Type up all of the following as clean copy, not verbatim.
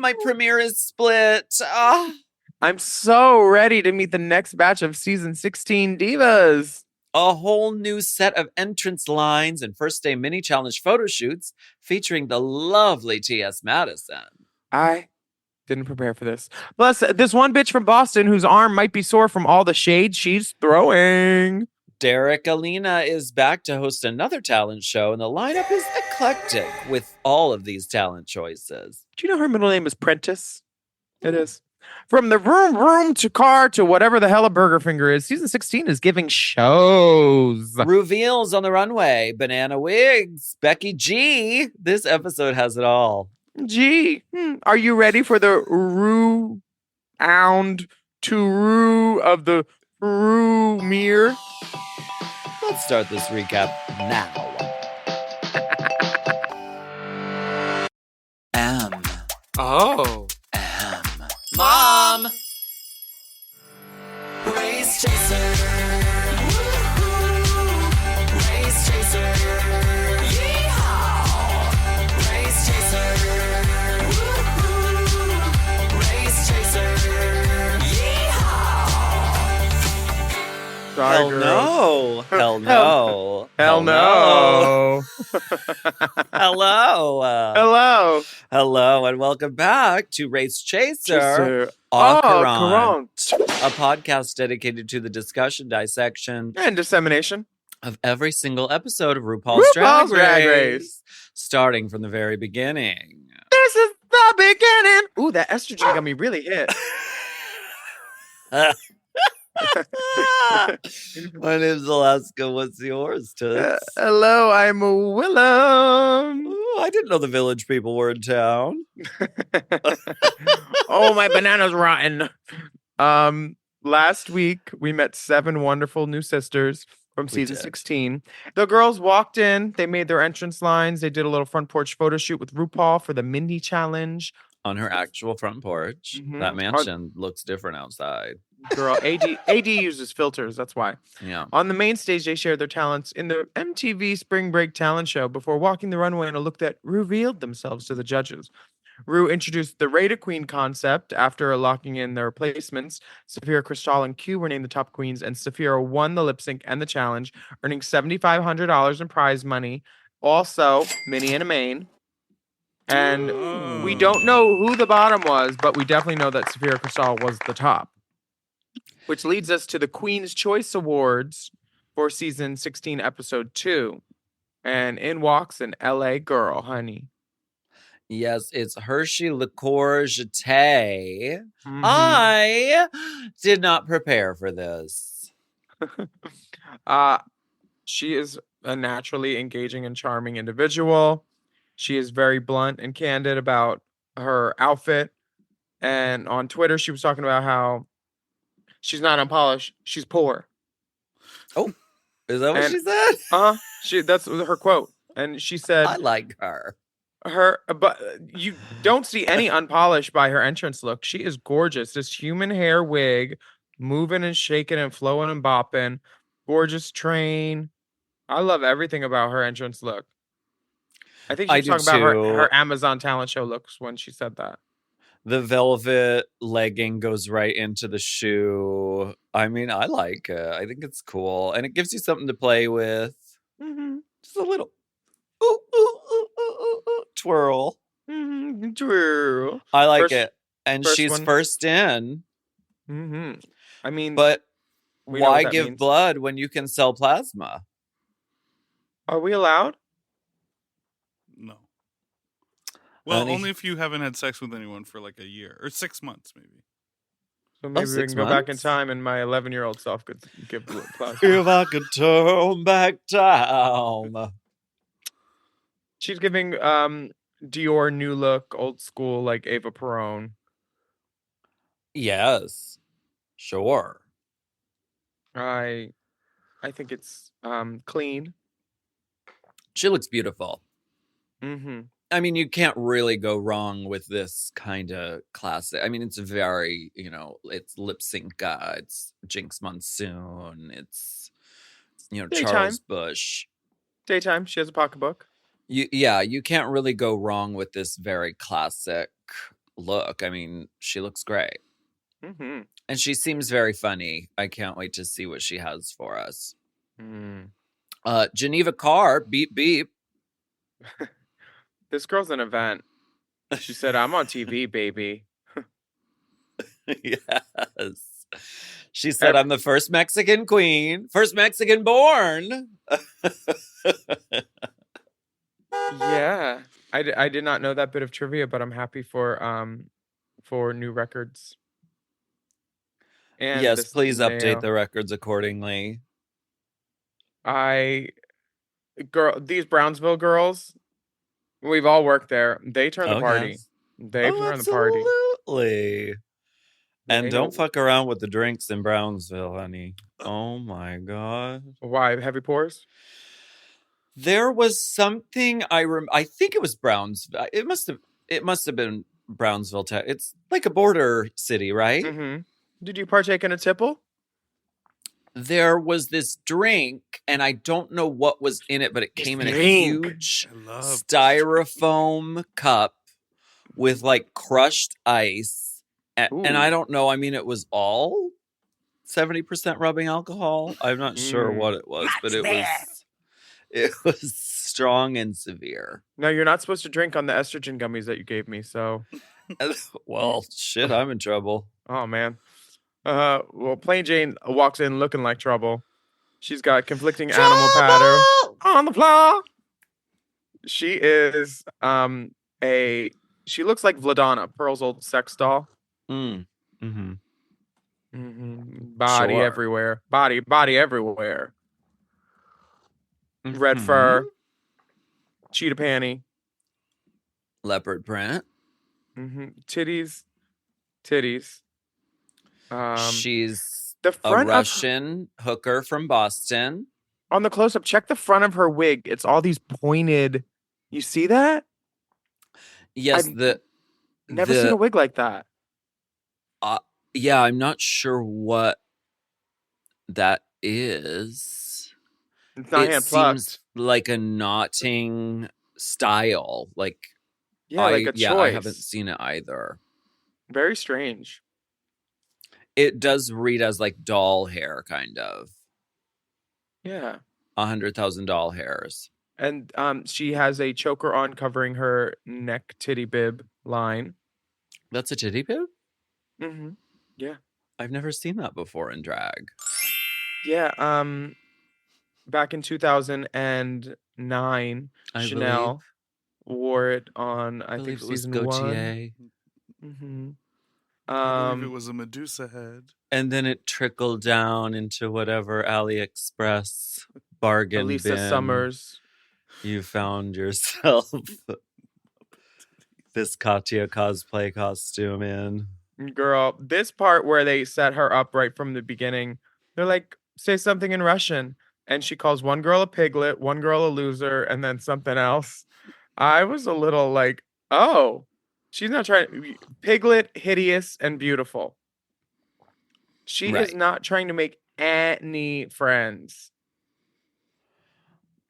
My premiere is split. Ah. I'm so ready to meet the next batch of season 16 divas. A whole new set of entrance lines and first day mini challenge photo shoots featuring the lovely T.S. Madison. I didn't prepare for this. Plus, this one bitch from Boston whose arm might be sore from all the shade she's throwing. Derrick Alina is back to host another talent show, and the lineup is eclectic with all of these talent choices. Do you know her middle name is Prentice? It is. From the room to car to whatever the hell a burger finger is, season 16 is giving shows. Reveals on the runway, banana wigs, Becky G. This episode has it all. Gee, are you ready for the round to rue of the rue mirror? Let's start this recap now. M. Oh. M. Mom! Race chaser. Woo-hoo. Race chaser. Yeehaw. Race chaser. Woo-hoo. Race chaser. Yeehaw. Sorry, Hell girls. no. Hell no. Hell no. Hello. Hello. Hello, and welcome back to Race Chaser. Current. A podcast dedicated to the discussion, dissection, And dissemination of every single episode of RuPaul's Drag Race, starting from the very beginning. This is the beginning. Ooh, that estrogen got me really hit. My name's Alaska. What's yours, Toots? Hello, I'm Willam. Ooh, I didn't know the village people were in town. Oh, my banana's rotten. Last week we met 7 wonderful new sisters from season 16. The girls walked in, they made their entrance lines, they did a little front porch photo shoot with RuPaul for the Mindy challenge. On her actual front porch. Mhm. That mansion looks different outside. Girl, AD uses filters, that's why. Yeah. On the main stage, they shared their talents in the MTV Spring Break talent show before walking the runway in a look that revealed themselves to the judges. Ru introduced the Raider Queen concept after locking in their replacements. Saphira, Cristal, and Q were named the top queens, and Saphira won the lip sync and the challenge, earning $7,500 in prize money. Also, Minnie and Amaine. And we don't know who the bottom was, but we definitely know that Saphira Cristal was the top. Which leads us to the Queen's Choice Awards for season 16, episode 2. And in walks an LA girl, honey. Yes, it's Hershey Liqueur Jeté. Mhm. I did not prepare for this. She is a naturally engaging and charming individual. She is very blunt and candid about her outfit. And on Twitter, she was talking about how she's not unpolished, she's poor. Oh, is that what she said? That's her quote. And she said, I like her. But you don't see any unpolished by her entrance look. She is gorgeous. This human hair wig, moving and shaking and flowing and bopping. Gorgeous train. I love everything about her entrance look. I think she was talking about her Amazon talent show looks when she said that. The velvet legging goes right into the shoe. I mean, I like it. I think it's cool. And it gives you something to play with. Mm-hmm. Just a little twirl. Mm-hmm. Twirl. I like it. And she's first in. Mm-hmm. I mean, but why give blood when you can sell plasma? Are we allowed? No. Well, only if you haven't had sex with anyone for like a year or 6 months, maybe. So maybe we can go back in time and my 11-year-old self could give plasma. If I could turn back time. She's giving Dior new look, old school, like Ava Perón. Yes. Sure. I think it's clean. She looks beautiful. Mm-hmm. I mean, you can't really go wrong with this kind of classic. I mean, it's very, it's lip sync. It's Jinx Monsoon. It's, Charles Bush. Daytime. She has a pocketbook. You can't really go wrong with this very classic look. I mean, she looks great. Mm-hmm. And she seems very funny. I can't wait to see what she has for us. Geneva Carr, beep, beep. This girl's an event. She said, I'm on TV, baby. Yes. She said, I'm the first Mexican queen, first Mexican born. Yeah. I did not know that bit of trivia, but I'm happy for new records. And yes, please nail. update the records accordingly. These Brownsville girls, we've all worked there. They turn the party. Yes. They turn the party. Absolutely. And don't fuck around with the drinks in Brownsville, honey. Oh my God. Why? Heavy pours? There was something I think it was Brownsville. It must have been Brownsville. It's like a border city, right? Mm-hmm. Did you partake in a tipple? There was this drink, and I don't know what was in it, but it came in a huge styrofoam cup with like crushed ice. And I don't know. I mean, it was all 70% rubbing alcohol. I'm not sure what it was, but it was strong and severe. No, you're not supposed to drink on the estrogen gummies that you gave me. So, well, shit, I'm in trouble. Oh man. Well, Plain Jane walks in looking like trouble. She's got conflicting animal patter on the floor. She is she looks like Vladana, Pearl's old sex doll. Mm-hmm. Body everywhere. Body everywhere. Red fur. Cheetah panty. Leopard print. Titties. She's the front a Russian hooker from Boston. On the close-up, check the front of her wig. It's all these pointed. You see that? Yes, never seen a wig like that. Yeah, I'm not sure what that is. It's not hand plucked. Seems like a knotting style. Like like a choice. I haven't seen it either. Very strange. It does read as like doll hair, kind of. Yeah. 100,000 doll hairs. And she has a choker on covering her neck titty bib line. That's a titty bib? Mm-hmm. Yeah. I've never seen that before in drag. Yeah. Back in 2009, Chanel wore it on, I think, season 1. Mm-hmm. I believe it was a Medusa head. And then it trickled down into whatever AliExpress bargain Elisa bin Summers. You found yourself this Katya cosplay costume in. Girl, this part where they set her up right from the beginning, they're like, say something in Russian. And she calls one girl a piglet, one girl a loser, and then something else. I was a little like, oh, she's not trying. Piglet, hideous, and beautiful. She is not trying to make any friends.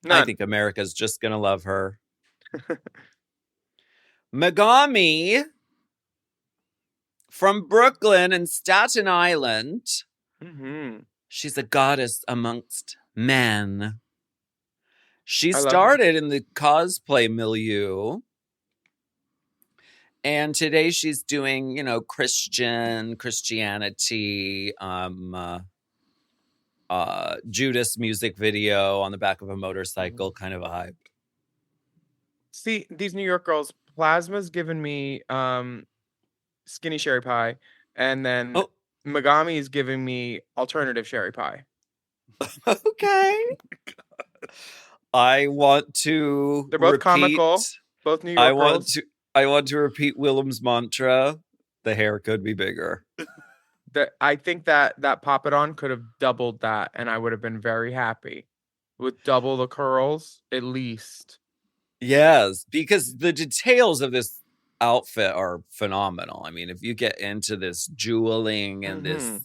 None. I think America's just going to love her. Megami from Brooklyn and Staten Island. Mm-hmm. She's a goddess amongst men. She started in the cosplay milieu. And today she's doing, Christianity, Judas music video on the back of a motorcycle kind of vibe. See, these New York girls, Plasma's given me skinny sherry pie, and then Megami is giving me alternative sherry pie. Okay. I want to They're both comical. Both New York girls. I want to repeat Willam's mantra. The hair could be bigger. I think that Pop It On could have doubled that, and I would have been very happy with double the curls at least. Yes, because the details of this outfit are phenomenal. I mean, if you get into this jeweling and this,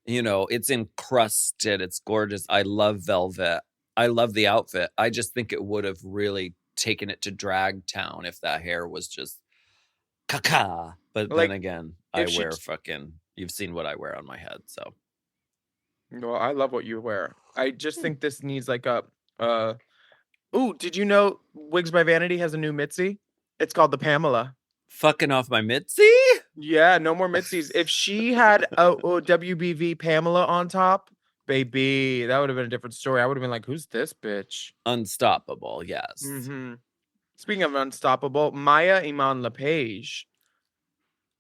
it's encrusted, it's gorgeous. I love velvet. I love the outfit. I just think it would have really taken it to drag town if that hair was just Caca. But Like, then again, if I she wear t- fucking. You've seen what I wear on my head, so. Well, I love what you wear. I just think this needs like a ooh, did you know Wigs by Vanity has a new Mitzi? It's called the Pamela. Fucking off my Mitzi? Yeah, no more Mitzies. If she had a WBV Pamela on top, baby, that would have been a different story. I would have been like, who's this bitch? Unstoppable, yes. Mm-hmm. Speaking of unstoppable, Maya Iman LePage.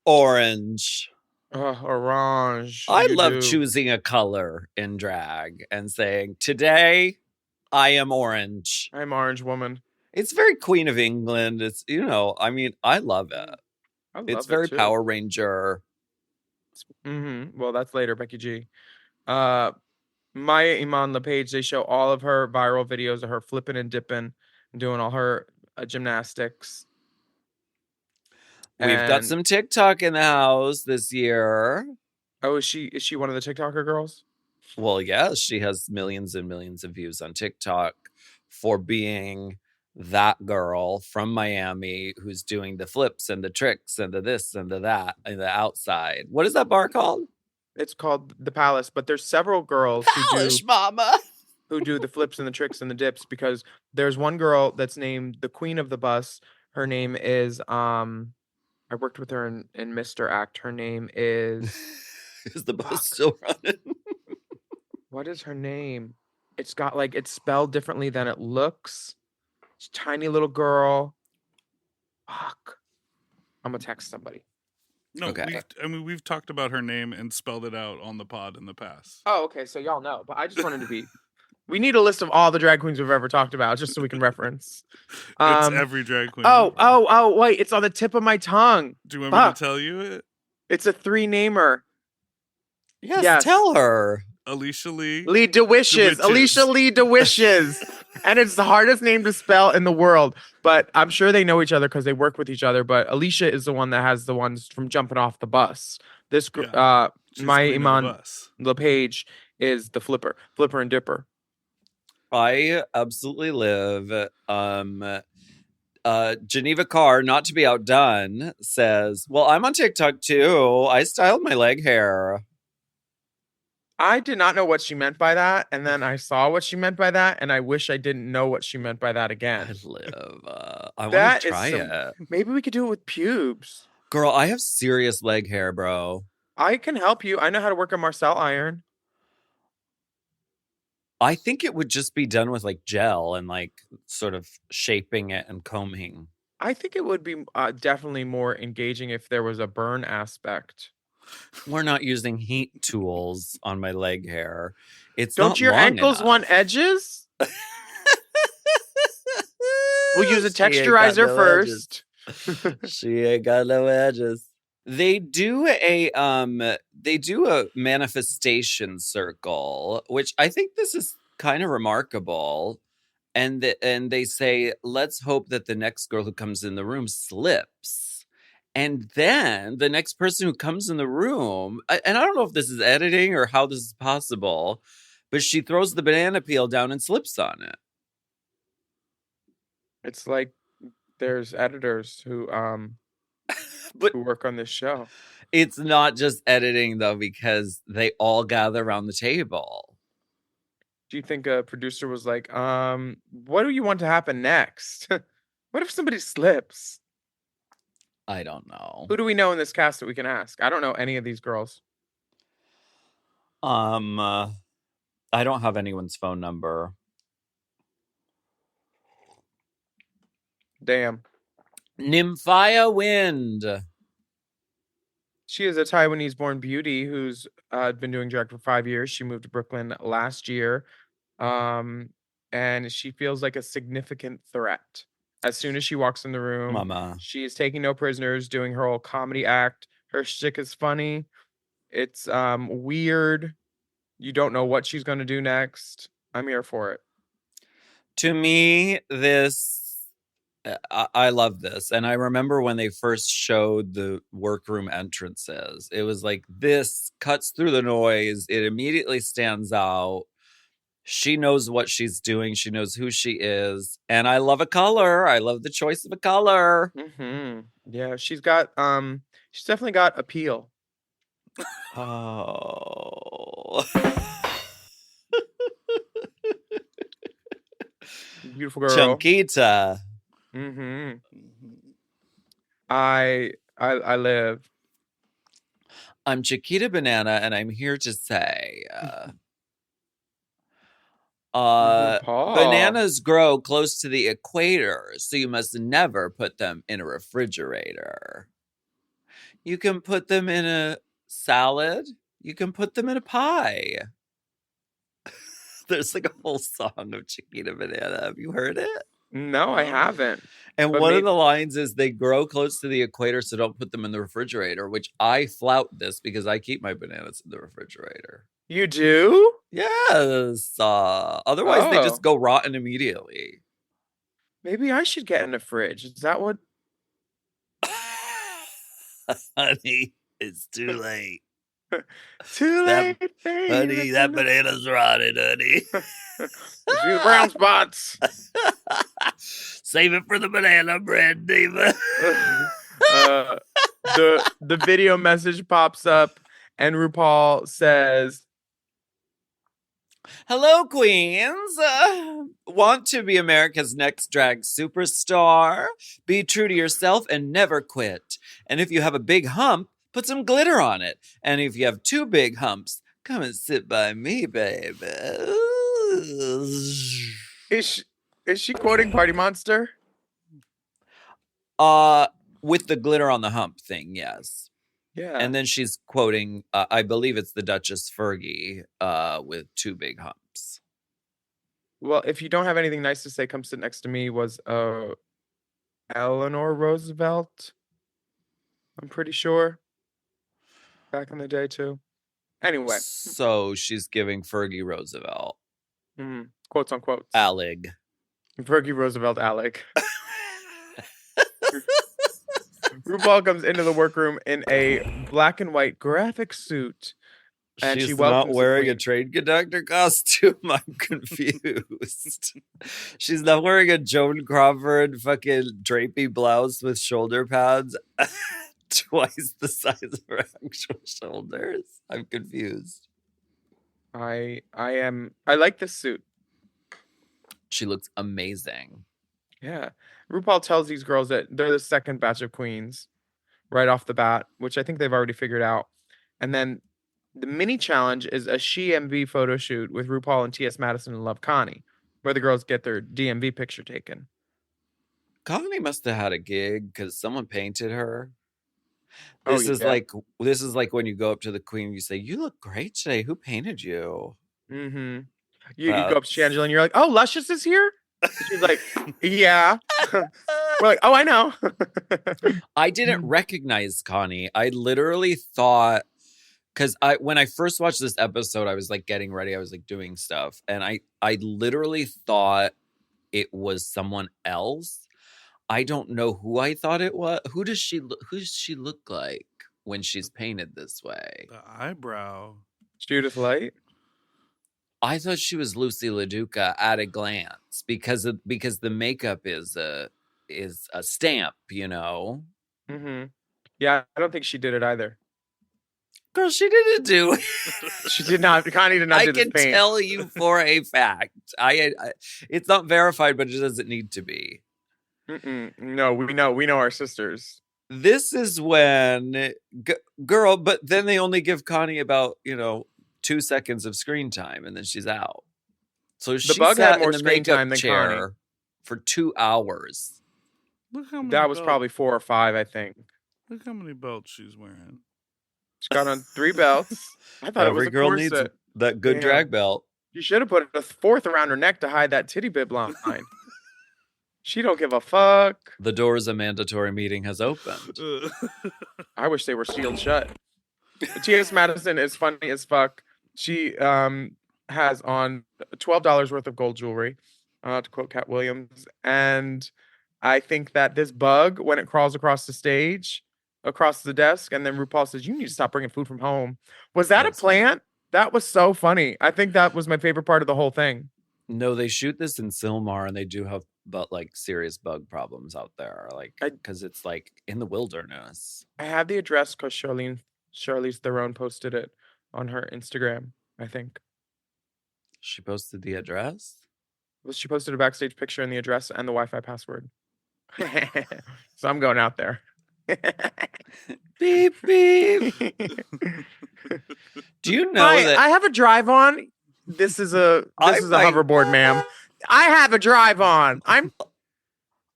Orange. Orange. I you love do. choosing a color in drag and saying, today I am orange. I'm Orange Woman. It's very Queen of England. It's, I mean, I love it. I love It's it very too. Power Ranger. Mm-hmm. Well, that's later, Becky G. Maya Iman LePage, they show all of her viral videos of her flipping and dipping and doing all her gymnastics. We've got some TikTok in the house this year. Oh, is she one of the TikToker girls? Well, yes, she has millions and millions of views on TikTok for being that girl from Miami who's doing the flips and the tricks and the this and the that and the outside. What is that bar called? It's called The Palace, but there's several girls who do the flips and the tricks and the dips, because there's one girl that's named the Queen of the Bus. Her name is I worked with her in Mr. Act. Her name is Is the bus still running? What is her name? It's got like, it's spelled differently than it looks. It's a tiny little girl. Fuck. I'm gonna text somebody. No, Okay. we've talked about her name and spelled it out on the pod in the past. Oh, okay. So y'all know, but I just wanted to be. We need a list of all the drag queens we've ever talked about, just so we can reference. It's every drag queen. Oh! Wait, it's on the tip of my tongue. Do you want me to tell you it? It's a 3-namer. Yes, tell her. Alicia Lee. Lee DeWishes. Alicia Lee DeWishes. And it's the hardest name to spell in the world. But I'm sure they know each other because they work with each other. But Alicia is the one that has the ones from jumping off the bus. This, Maya Iman LePage is the flipper and dipper. I absolutely live. Geneva Carr, not to be outdone, says, well, I'm on TikTok too. I styled my leg hair. I did not know what she meant by that, and then I saw what she meant by that, and I wish I didn't know what she meant by that again. I live. I want to try it. Maybe we could do it with pubes. Girl, I have serious leg hair, bro. I can help you. I know how to work a Marcel iron. I think it would just be done with like gel and like sort of shaping it and combing. I think it would be definitely more engaging if there was a burn aspect. We're not using heat tools on my leg hair. It's Don't not your long ankles enough. want edges? We'll use a texturizer first. She ain't got no edges. They do a manifestation circle, which I think this is kind of remarkable. And they say, let's hope that the next girl who comes in the room slips. And then the next person who comes in the room, and I don't know if this is editing or how this is possible, but she throws the banana peel down and slips on it. It's like there's editors who who work on this show. It's not just editing though, because they all gather around the table. Do you think a producer was like, what do you want to happen next? What if somebody slips? I don't know. Who do we know in this cast that we can ask? I don't know any of these girls. I don't have anyone's phone number. Damn. Nymphia Wind. She is a Taiwanese-born beauty who's been doing drag for 5 years. She moved to Brooklyn last year, and she feels like a significant threat. As soon as she walks in the room, Mama. She is taking no prisoners, doing her whole comedy act. Her shtick is funny. It's weird. You don't know what she's going to do next. I'm here for it. To me, I love this. And I remember when they first showed the workroom entrances, it was like, this cuts through the noise. It immediately stands out. She knows what she's doing. She knows who she is. And I love a color. I love the choice of a color. Yeah, she's definitely got appeal. Oh. Beautiful girl. Chunquita. I live. I'm Chiquita Banana, and I'm here to say bananas grow close to the equator, so you must never put them in a refrigerator. You can put them in a salad. You can put them in a pie. There's like a whole song of Chiquita Banana. Have you heard it? No, I haven't. And one of the lines is they grow close to the equator, so don't put them in the refrigerator, which I flout this because I keep my bananas in the refrigerator. You do? Yes. Otherwise, they just go rotten immediately. Maybe I should get in a fridge. Is that what? Honey, it's too late. Too late, baby. Honey, that banana's rotted, honey. See the brown spots. Save it for the banana bread, diva. The video message pops up, and RuPaul says, "Hello, queens. Want to be America's next drag superstar? Be true to yourself and never quit. And if you have a big hump, put some glitter on it. And if you have two big humps, come and sit by me, baby." Is she quoting Party Monster? With the glitter on the hump thing, yes. Yeah. And then she's quoting, I believe it's the Duchess Fergie, with two big humps. Well, if you don't have anything nice to say, come sit next to me was Eleanor Roosevelt. I'm pretty sure. Back in the day, too. Anyway. So she's giving Fergie Roosevelt. Quotes on quotes. Alec. Fergie Roosevelt Alec. RuPaul comes into the workroom in a black and white graphic suit. And she's she not wearing a train conductor costume. I'm confused. She's not wearing a Joan Crawford fucking drapey blouse with shoulder pads twice the size of her actual shoulders. I'm confused. I like this suit. She looks amazing. Yeah. RuPaul tells these girls that they're the second batch of queens right off the bat, which I think they've already figured out. And then the mini challenge is a SheMV photo shoot with RuPaul and T.S. Madison and Love Connie, where the girls get their DMV picture taken. Connie must have had a gig because someone painted her. This is like when you go up to the queen and you say, "You look great today. Who painted you?" Mm-hmm. You go up to Shangela and you're like, "Oh, Luscious is here?" She's like, "Yeah." We're like, "Oh, I know." I didn't recognize Connie. I literally thought, because when I first watched this episode, I was like getting ready. I was like doing stuff. And I literally thought it was someone else. I don't know who I thought it was. Who does she look like when she's painted this way? The eyebrow. Judith Light. I thought she was Lucy LaDuca at a glance because the makeup is a stamp, you know. Mm-hmm. Yeah, I don't think she did it either. Girl, she didn't do it. She did not. Connie did not. I can tell you for a fact. I it's not verified, but it doesn't need to be. No, we know our sisters. This is when girl, but then they only give Connie about 2 seconds of screen time, and then she's out. So she bug sat had more in the screen makeup time than chair Connie. for 2 hours. Look how many that was belts. probably 4 or 5, I think. Look how many belts she's wearing. She's got on 3 belts. I thought Every it was a girl corset. needs that good drag belt. You should have put a 4th around her neck to hide that titty bib line. She don't give a fuck. The doors of mandatory meeting has opened. I wish they were sealed shut. T.S. Madison is funny as fuck. She has on $12 worth of gold jewelry, to quote Cat Williams. And I think that this bug, when it crawls across the stage, across the desk, and then RuPaul says, "You need to stop bringing food from home." Was that a plant? That was so funny. I think that was my favorite part of the whole thing. No, they shoot this in Silmar, and they do have like serious bug problems out there, like because it's like in the wilderness. I have the address because Charlize Theron posted it on her Instagram. I think she posted the address. Well, she posted a backstage picture and the address and the Wi-Fi password. So I'm going out there. Beep beep. Do you know that I have a drive on? This is a hoverboard, ma'am. I have a drive on.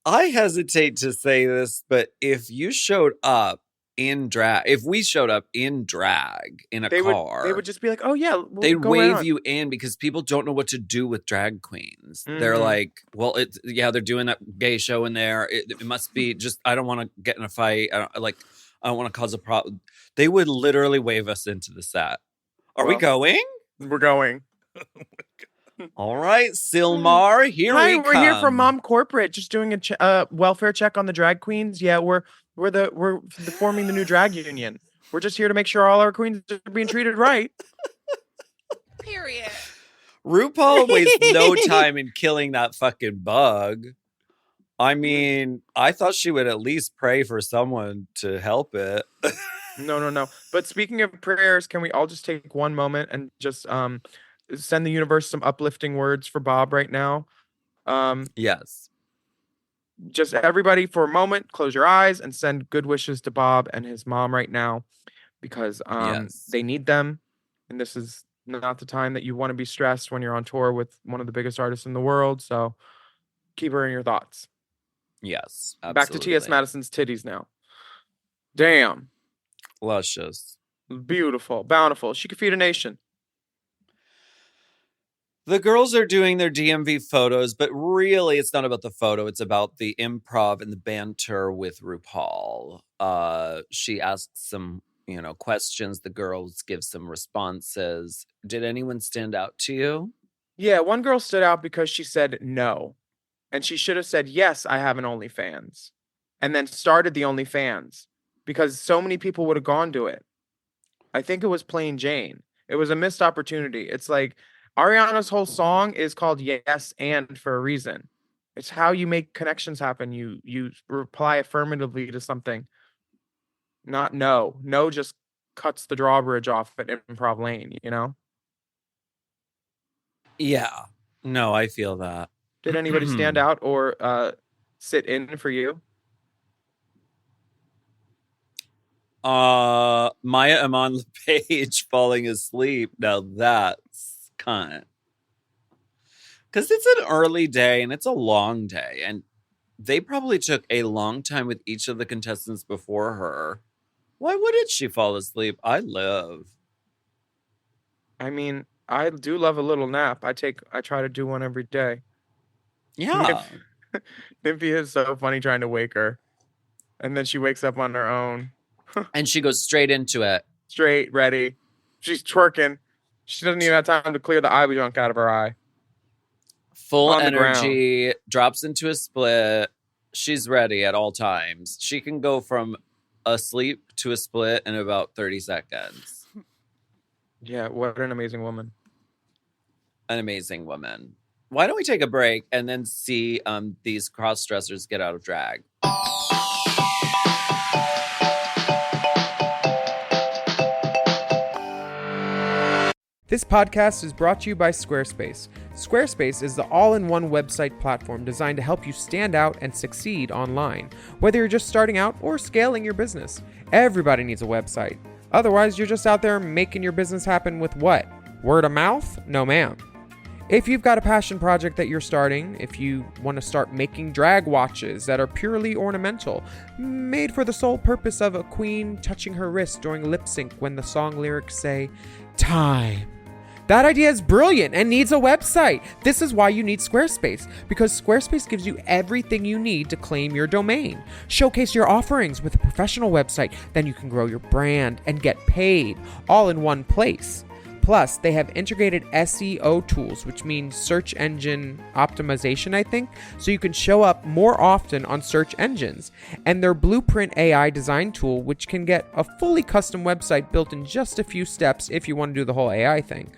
I hesitate to say this, but if you showed up in drag, if we showed up in drag in a car, they would just be like, "Oh yeah," they'd wave you in because people don't know what to do with drag queens. Mm-hmm. They're like, "Well, they're doing that gay show in there. It must be just. I don't want to get in a fight. I don't want to cause a problem." They would literally wave us into the set. Are we going? We're going. Oh my God. All right, Silmar, we're here from Mom Corporate, just doing a welfare check on the drag queens. Yeah, we're forming the new drag union. We're just here to make sure all our queens are being treated right. Period. RuPaul wastes no time in killing that fucking bug. I mean, I thought she would at least pray for someone to help it. No. But speaking of prayers, can we all just take one moment and just send the universe some uplifting words for Bob right now? Yes. Just everybody for a moment, close your eyes and send good wishes to Bob and his mom right now, because they need them. And this is not the time that you want to be stressed when you're on tour with one of the biggest artists in the world. So keep her in your thoughts. Yes. Absolutely. Back to T.S. Madison's titties now. Damn. Luscious. Beautiful. Bountiful. She could feed a nation. The girls are doing their DMV photos, but really it's not about the photo. It's about the improv and the banter with RuPaul. She asks some, questions. The girls give some responses. Did anyone stand out to you? Yeah, one girl stood out because she said no. And she should have said, yes, I have an OnlyFans. And then started the OnlyFans, because so many people would have gone to it. I think it was plain Jane. It was a missed opportunity. It's like, Ariana's whole song is called Yes and for a reason. It's how you make connections happen. You reply affirmatively to something. Not no. No just cuts the drawbridge off at Improv Lane, Yeah. No, I feel that. Did anybody stand out or sit in for you? Maya Iman LePage falling asleep. Now that's cunt. Because it's an early day and it's a long day, and they probably took a long time with each of the contestants before her. Why wouldn't she fall asleep? I mean, I do love a little nap. I try to do one every day. Yeah. Nymphy is so funny trying to wake her, and then she wakes up on her own. And she goes straight into it. Straight, ready. She's twerking. She doesn't even have time to clear the eye junk out of her eye. Full energy, drops into a split. She's ready at all times. She can go from asleep to a split in about 30 seconds. Yeah, what an amazing woman. An amazing woman. Why don't we take a break and then see these cross-dressers get out of drag? This podcast is brought to you by Squarespace. Squarespace is the all-in-one website platform designed to help you stand out and succeed online. Whether you're just starting out or scaling your business, everybody needs a website. Otherwise, you're just out there making your business happen with what? Word of mouth? No, ma'am. If you've got a passion project that you're starting, if you want to start making drag watches that are purely ornamental, made for the sole purpose of a queen touching her wrist during lip sync when the song lyrics say, time. That idea is brilliant and needs a website. This is why you need Squarespace, because Squarespace gives you everything you need to claim your domain. Showcase your offerings with a professional website, then you can grow your brand and get paid all in one place. Plus, they have integrated SEO tools, which means search engine optimization, I think, so you can show up more often on search engines. And their Blueprint AI design tool, which can get a fully custom website built in just a few steps if you want to do the whole AI thing.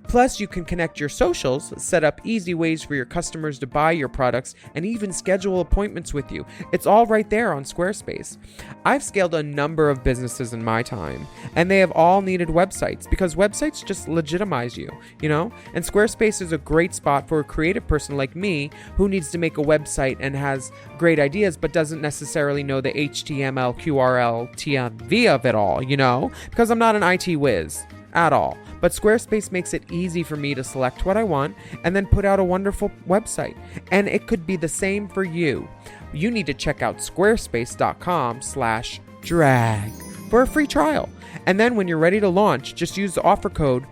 Plus, you can connect your socials, set up easy ways for your customers to buy your products, and even schedule appointments with you. It's all right there on Squarespace. I've scaled a number of businesses in my time, and they have all needed websites because websites just legitimize you, you know? And Squarespace is a great spot for a creative person like me who needs to make a website and has great ideas but doesn't necessarily know the HTML, QRL, TMV of it all, you know? Because I'm not an IT whiz at all. But Squarespace makes it easy for me to select what I want and then put out a wonderful website. And it could be the same for you. You need to check out squarespace.com/drag for a free trial. And then when you're ready to launch, just use the offer code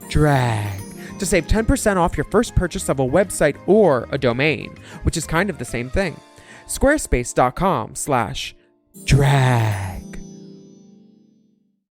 DRAG to save 10% off your first purchase of a website or a domain, which is kind of the same thing. Squarespace.com/drag.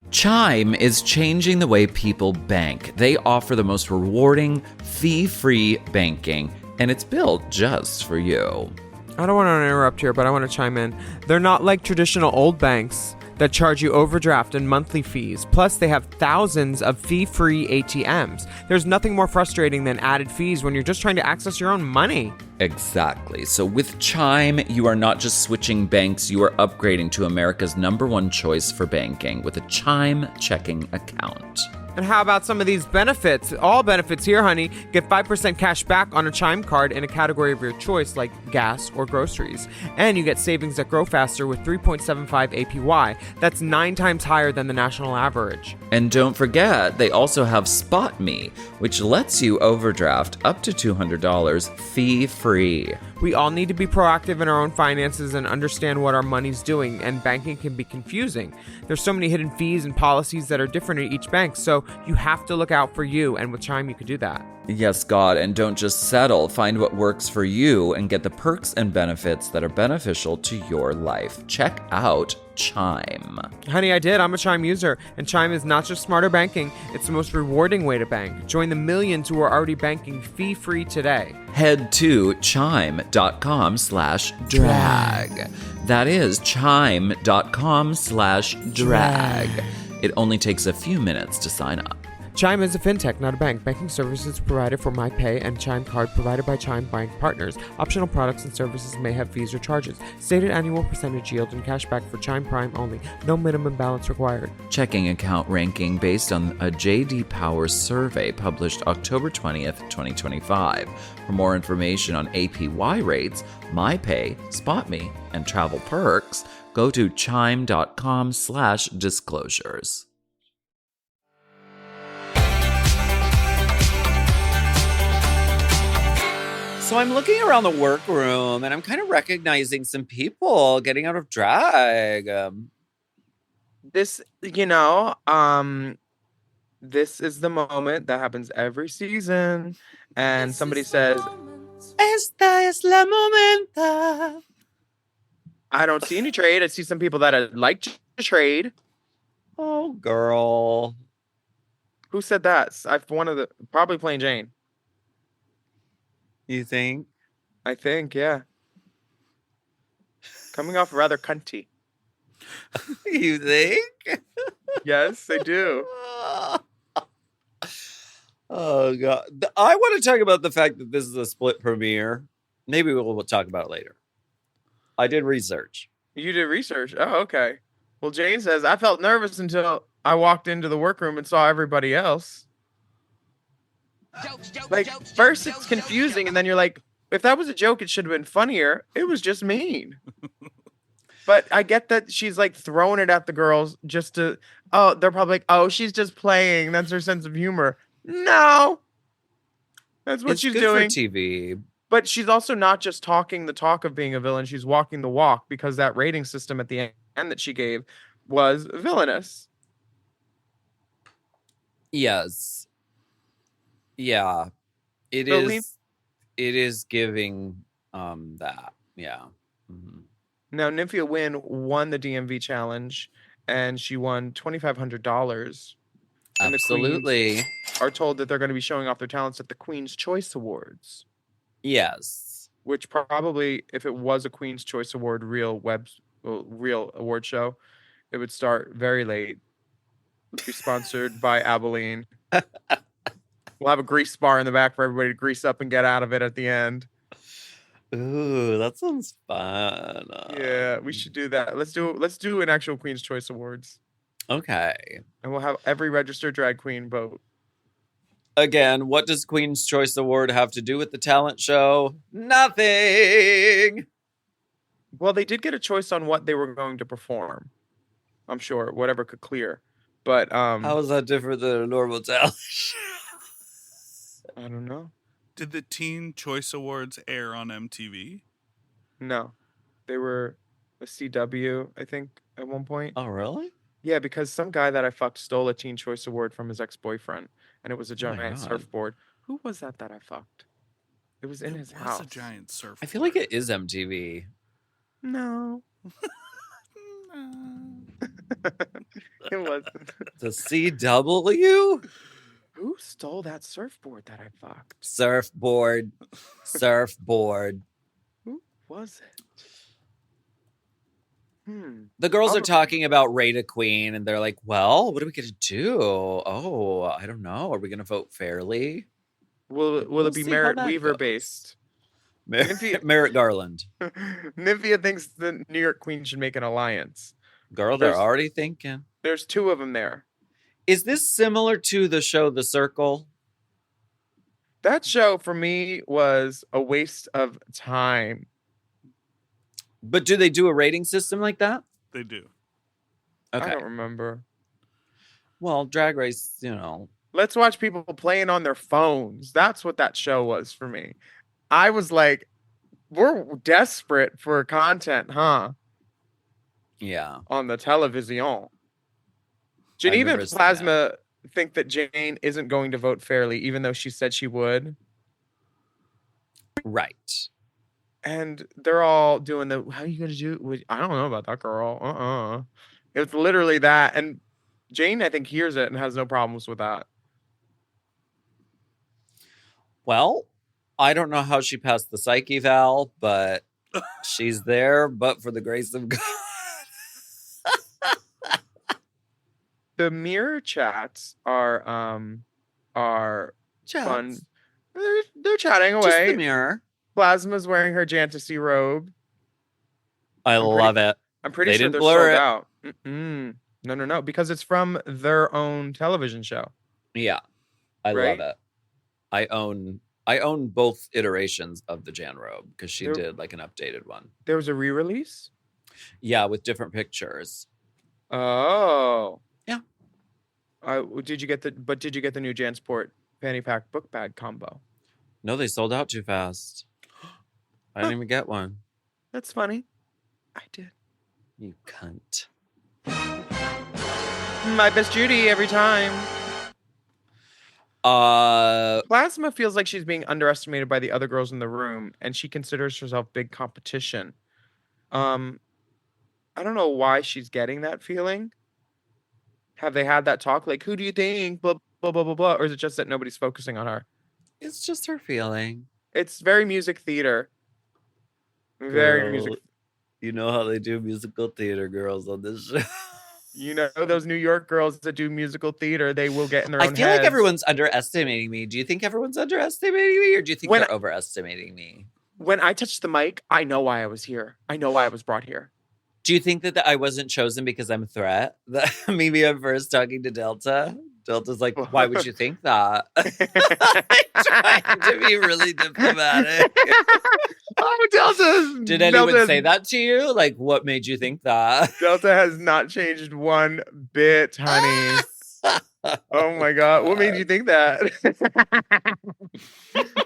Chime is changing the way people bank. They offer the most rewarding, fee-free banking, and it's built just for you. I don't want to interrupt here, but I want to chime in. They're not like traditional old banks that charge you overdraft and monthly fees. Plus, they have thousands of fee-free ATMs. There's nothing more frustrating than added fees when you're just trying to access your own money. Exactly. So with Chime, you are not just switching banks, you are upgrading to America's #1 choice for banking with a Chime checking account. And how about some of these benefits? All benefits here, honey. Get 5% cash back on a Chime card in a category of your choice, like gas or groceries. And you get savings that grow faster with 3.75 APY. That's 9 times higher than the national average. And don't forget, they also have Spot Me, which lets you overdraft up to $200 fee-free. We all need to be proactive in our own finances and understand what our money's doing, and banking can be confusing. There's so many hidden fees and policies that are different at each bank, so you have to look out for you, and with Chime you could do that. Yes, God, and don't just settle. Find what works for you and get the perks and benefits that are beneficial to your life. Check out Chime. Honey, I did. I'm a Chime user, and Chime is not just smarter banking, it's the most rewarding way to bank. Join the millions who are already banking fee-free today. Head to chime.com/drag. That is chime.com/drag. It only takes a few minutes to sign up. Chime is a fintech, not a bank. Banking services provided for MyPay and Chime Card provided by Chime Bank Partners. Optional products and services may have fees or charges. Stated annual percentage yield and cashback for Chime Prime only. No minimum balance required. Checking account ranking based on a J.D. Power survey published October 20th, 2025. For more information on APY rates, MyPay, SpotMe, and travel perks, go to chime.com/disclosures. So I'm looking around the workroom and I'm kind of recognizing some people getting out of drag. This, this is the moment that happens every season. And somebody says, Esta es la momenta. I don't see any trade. I see some people that I'd like to trade. Oh, girl. Who said that? Probably Plain Jane. You think? I think, yeah. Coming off rather cunty. You think? Yes, I do. Oh, God. I want to talk about the fact that this is a split premiere. Maybe we'll talk about it later. I did research. You did research? Oh, okay. Well, Jane says, I felt nervous until I walked into the workroom and saw everybody else. Like, first it's confusing, and then you're like, if that was a joke, it should have been funnier. It was just mean. But I get that she's like throwing it at the girls just to, they're probably like, oh, she's just playing. That's her sense of humor. No. That's what she's doing. For TV. But she's also not just talking the talk of being a villain. She's walking the walk, because that rating system at the end that she gave was villainous. Yes. Yeah, it is. It is giving that. Yeah. Mm-hmm. Now, Nymphia Wynn won the DMV challenge, and she won $2,500. Absolutely. are told that they're going to be showing off their talents at the Queen's Choice Awards. Yes. Which probably, if it was a Queen's Choice Award real award show, it would start very late. Be sponsored by Abilene. We'll have a grease bar in the back for everybody to grease up and get out of it at the end. Ooh, that sounds fun. Yeah, we should do that. Let's do an actual Queen's Choice Awards. Okay. And we'll have every registered drag queen vote. Again, what does Queen's Choice Award have to do with the talent show? Nothing. Well, they did get a choice on what they were going to perform. I'm sure, whatever could clear. But how is that different than a normal talent show? I don't know. Did the Teen Choice Awards air on MTV? No. They were a CW, I think, at one point. Oh, really? Yeah, because some guy that I fucked stole a Teen Choice Award from his ex-boyfriend, and it was a giant surfboard. Who was that I fucked? It was in his house. It was a giant surfboard. I feel like it is MTV. No. It wasn't. The CW? Who stole that surfboard that I fucked? Surfboard. Who was it? The girls are talking about Rate a Queen, and they're like, well, what are we going to do? Oh, I don't know. Are we going to vote fairly? Will it be Merritt Weaver goes. Based? Merritt Garland. Nymphia thinks the New York Queen should make an alliance. Girl, they're already thinking. There's two of them there. Is this similar to the show The Circle? That show, for me, was a waste of time. But do they do a rating system like that? They do. Okay. I don't remember. Well, Drag Race, you know. Let's watch people playing on their phones. That's what that show was for me. I was like, we're desperate for content, huh? Yeah. On the television. Geneva and Plasma think that Jane isn't going to vote fairly, even though she said she would. Right. And they're all doing how are you going to do? I don't know about that girl. It's literally that. And Jane, I think, hears it and has no problems with that. Well, I don't know how she passed the psych eval, but she's there, but for the grace of God. The mirror chats are fun. They're chatting away. Just the mirror. Plasma's wearing her Jantasy robe. I love it. I'm pretty sure they're sold out. No, because it's from their own television show. Yeah, I love it. I own both iterations of the Jan robe because she did like an updated one. There was a re-release? Yeah, with different pictures. Oh. Yeah. Did you get the new Jansport fanny pack book bag combo? No, they sold out too fast. I didn't even get one. That's funny. I did. You cunt. My best Judy every time. Plasma feels like she's being underestimated by the other girls in the room, and she considers herself big competition. I don't know why she's getting that feeling. Have they had that talk? Like, who do you think? Blah, blah, blah, blah, blah. Or is it just that nobody's focusing on her? It's just her feeling. It's very music theater. Very music. You know how they do musical theater, girls, on this show. You know those New York girls that do musical theater, they will get in their own heads. I feel like everyone's underestimating me. Do you think everyone's underestimating me, or do you think they're overestimating me? When I touched the mic, I know why I was here. I know why I was brought here. Do you think that I wasn't chosen because I'm a threat? Maybe I'm first talking to Delta. Delta's like, why would you think that? I'm trying to be really diplomatic. Oh, Delta! Did anyone say that to you? Like, what made you think that? Delta has not changed one bit, honey. Oh my God. What made you think that?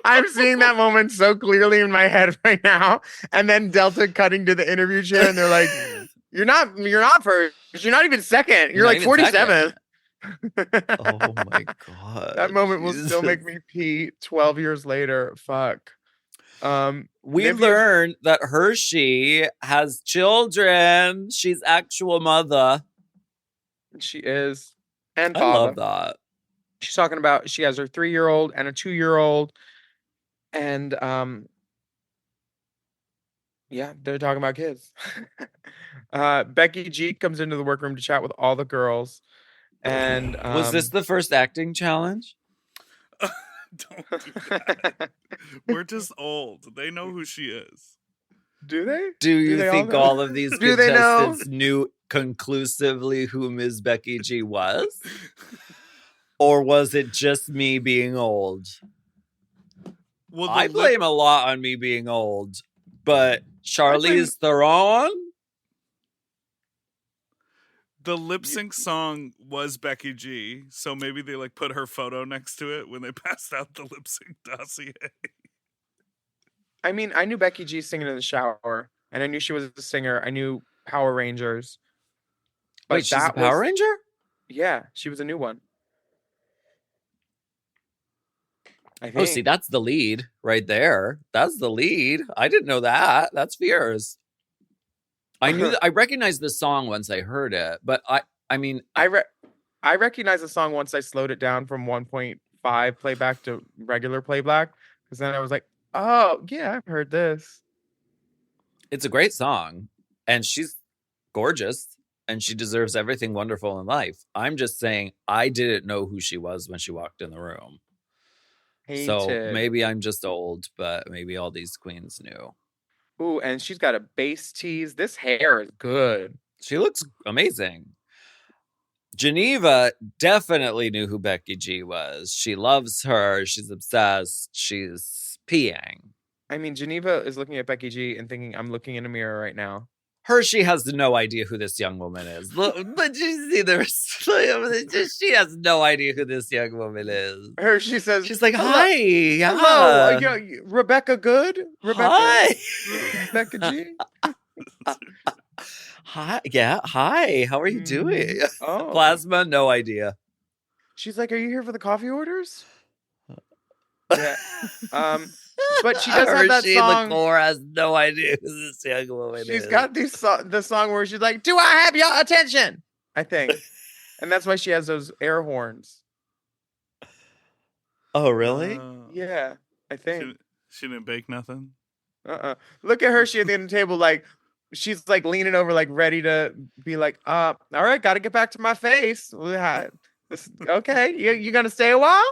I'm seeing that moment so clearly in my head right now. And then Delta cutting to the interview chair and they're like, you're not first. You're not even second. You're like 47th. Oh my God. That moment will still make me pee 12 years later. Fuck. We learned that Hershey has children. She's actual mother. She is. And I father. love that. she's talking about she has her 3-year-old and a 2-year-old, and yeah, they're talking about kids. Becky G comes into the workroom to chat with all the girls, and was this the first acting challenge? Don't do that. We're just old. They know who she is. Do they? Do you think all of these Do they know? contestants knew conclusively who Ms. Becky G was? Or was it just me being old? Well, I blame a lot on me being old, but Charlize Theron? The lip sync song was Becky G, so maybe they like put her photo next to it when they passed out the lip sync dossier. I mean, I knew Becky G singing in the shower, and I knew she was a singer. I knew Power Rangers. Wait, she's a Power Ranger? Yeah, she was a new one. I think. Oh, see, that's the lead right there. That's the lead. I didn't know that. That's fierce. I knew that I recognized the song once I heard it, but I recognized the song once I slowed it down from 1.5 playback to regular playback, because then I was like, oh yeah, I've heard this. It's a great song, and she's gorgeous, and she deserves everything wonderful in life. I'm just saying I didn't know who she was when she walked in the room. So maybe I'm just old, but maybe all these queens knew. Ooh, and she's got a bass tease. This hair is good. She looks amazing. Geneva definitely knew who Becky G was. She loves her. She's obsessed. She's peeing. I mean, Geneva is looking at Becky G and thinking, I'm looking in a mirror right now. Hershey has no idea who this young woman is. Look, but you see, she has no idea who this young woman is. Hershey says, she's like, hi. Yeah. Hello. Rebecca Good? Hi. Rebecca G? Hi. Yeah. Hi. How are you doing? Oh. Plasma, no idea. She's like, are you here for the coffee orders? Yeah. But she does have that song. Lecore has no idea who this young woman is. She's got the song where she's like, do I have your attention? I think. And that's why she has those air horns. Oh, really? Yeah, I think. She didn't bake nothing? Look at her. She at the end of the table, like, she's like leaning over, like ready to be like, all right, got to get back to my face. Okay, you gonna stay a while?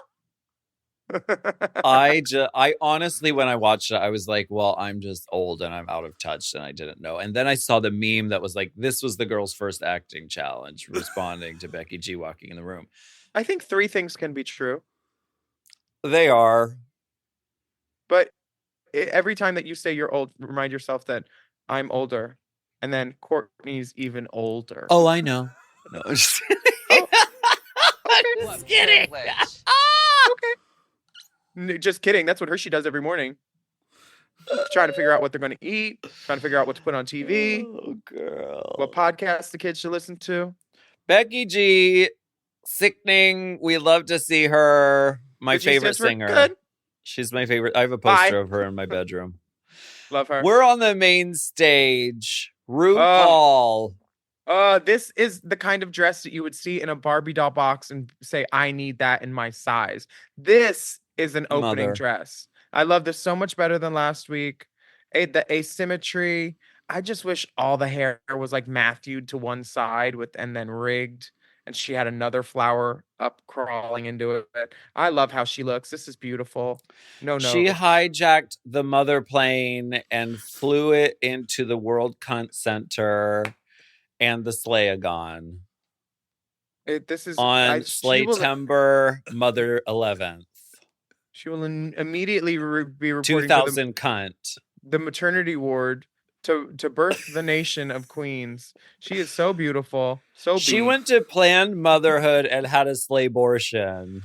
I honestly, when I watched it, I was like, well, I'm just old and I'm out of touch, and I didn't know. And then I saw the meme that was like, this was the girl's first acting challenge, responding to Becky G walking in the room. I think 3 things can be true. They are. But every time that you say you're old, remind yourself that I'm older. And then Courtney's even older. Oh, I know. No, I'm just kidding. I'm just kidding. Okay. Just kidding. That's what Hershey does every morning. Trying to figure out what they're going to eat. Trying to figure out what to put on TV. Oh, girl. What podcasts the kids should listen to. Becky G, sickening. We love to see her. My favorite singer. Good. She's my favorite. I have a poster of her in my bedroom. Love her. We're on the main stage. RuPaul. This is the kind of dress that you would see in a Barbie doll box and say, I need that in my size. This is an opening dress. I love this so much better than last week. The asymmetry. I just wish all the hair was like Matthewed to one side and then rigged. And she had another flower up crawling into it. I love how she looks. This is beautiful. No. She hijacked the mother plane and flew it into the World Cunt Center and the Slayagon. This is on Slaytember Mother 11th. She will immediately be reporting 2000 cunt. The maternity ward to birth the nation of queens. She is so beautiful. She went to Planned Motherhood and had a slaybortion.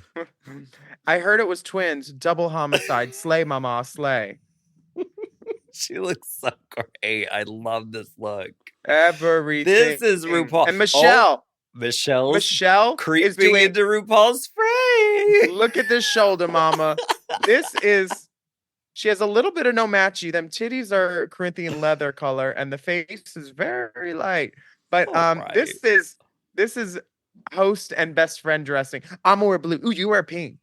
I heard it was twins. Double homicide. Slay mama, slay. She looks so great. I love this look. Everything. This is RuPaul. And Michelle. Michelle creeping into RuPaul's frame. Look at this shoulder, mama. She has a little bit of no matchy. Them titties are Corinthian leather color, and the face is very light. But this is host and best friend dressing. I'm gonna wear blue. Ooh, you wear pink.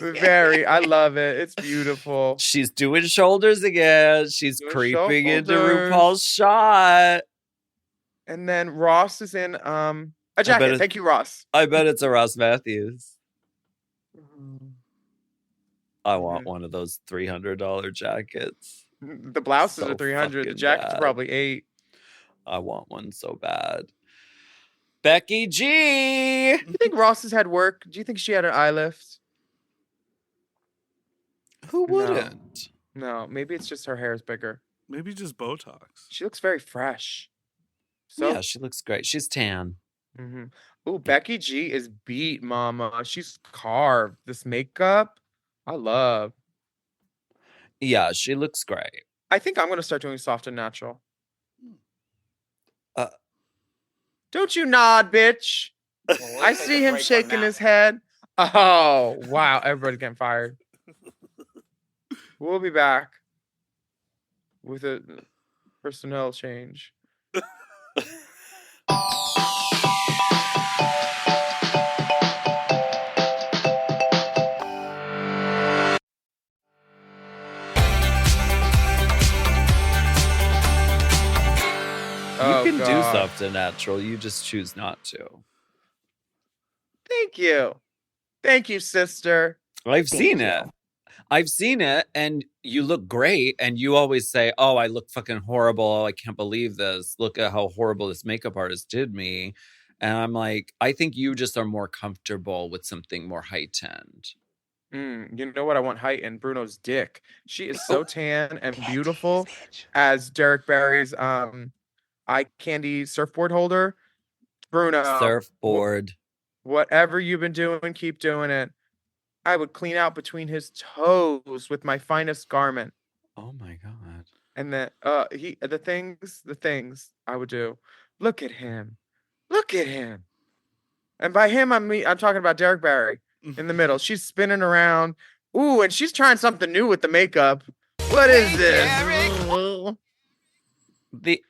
I love it. It's beautiful. She's doing shoulders again. She's Doing creeping into shoulders. RuPaul's shot. And then Ross is in a jacket. Thank you, Ross. I bet it's a Ross Matthews. I want one of those $300 jackets. The blouses are $300. The jacket's probably $8. I want one so bad. Becky G. Do you think Ross has had work? Do you think she had an eye lift? Who wouldn't? No, maybe it's just her hair is bigger. Maybe just Botox. She looks very fresh. So yeah, she looks great. She's tan. Mm-hmm. Ooh, Becky G is beat, mama. She's carved. This makeup, I love. Yeah, she looks great. I think I'm gonna start doing soft and natural. Don't you nod, bitch. I see him shaking his head. Oh, wow. Everybody's getting fired. We'll be back with a personnel change. You can do soft and natural. You just choose not to. Thank you. Thank you, sister. I've seen it. I've seen it, and you look great. And you always say, "Oh, I look fucking horrible. Oh, I can't believe this. Look at how horrible this makeup artist did me." And I'm like, I think you just are more comfortable with something more heightened. You know what I want heightened? Bruno's dick. She is so tan and beautiful as Derrick Barry's eye candy surfboard holder. Bruno. Surfboard. Whatever you've been doing, keep doing it. I would clean out between his toes with my finest garment. Oh my God. And then the things I would do. Look at him. Look at him. And by him, I'm talking about Derrick Barry in the middle. She's spinning around. Ooh, and she's trying something new with the makeup. What is this?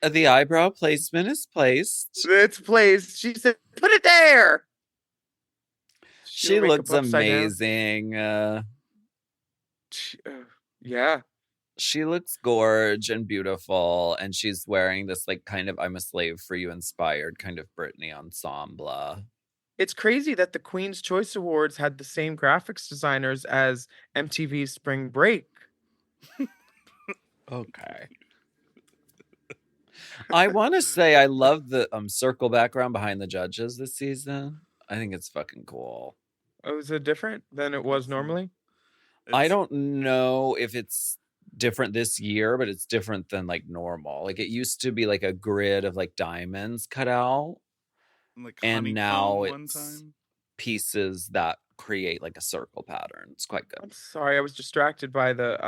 The eyebrow placement is placed. It's placed. She said, "Put it there." She looks amazing. Yeah. She looks gorge and beautiful, and she's wearing this like kind of "I'm a Slave for You" inspired kind of Britney ensemble. It's crazy that the Queen's Choice Awards had the same graphics designers as MTV's Spring Break. Okay. I want to say I love the circle background behind the judges this season. I think it's fucking cool. Oh, is it different than it was normally? I don't know if it's different this year, but it's different than like normal. Like it used to be like a grid of like diamonds cut out. Like and now it's pieces that create like a circle pattern. It's quite good. I'm sorry, I was distracted by the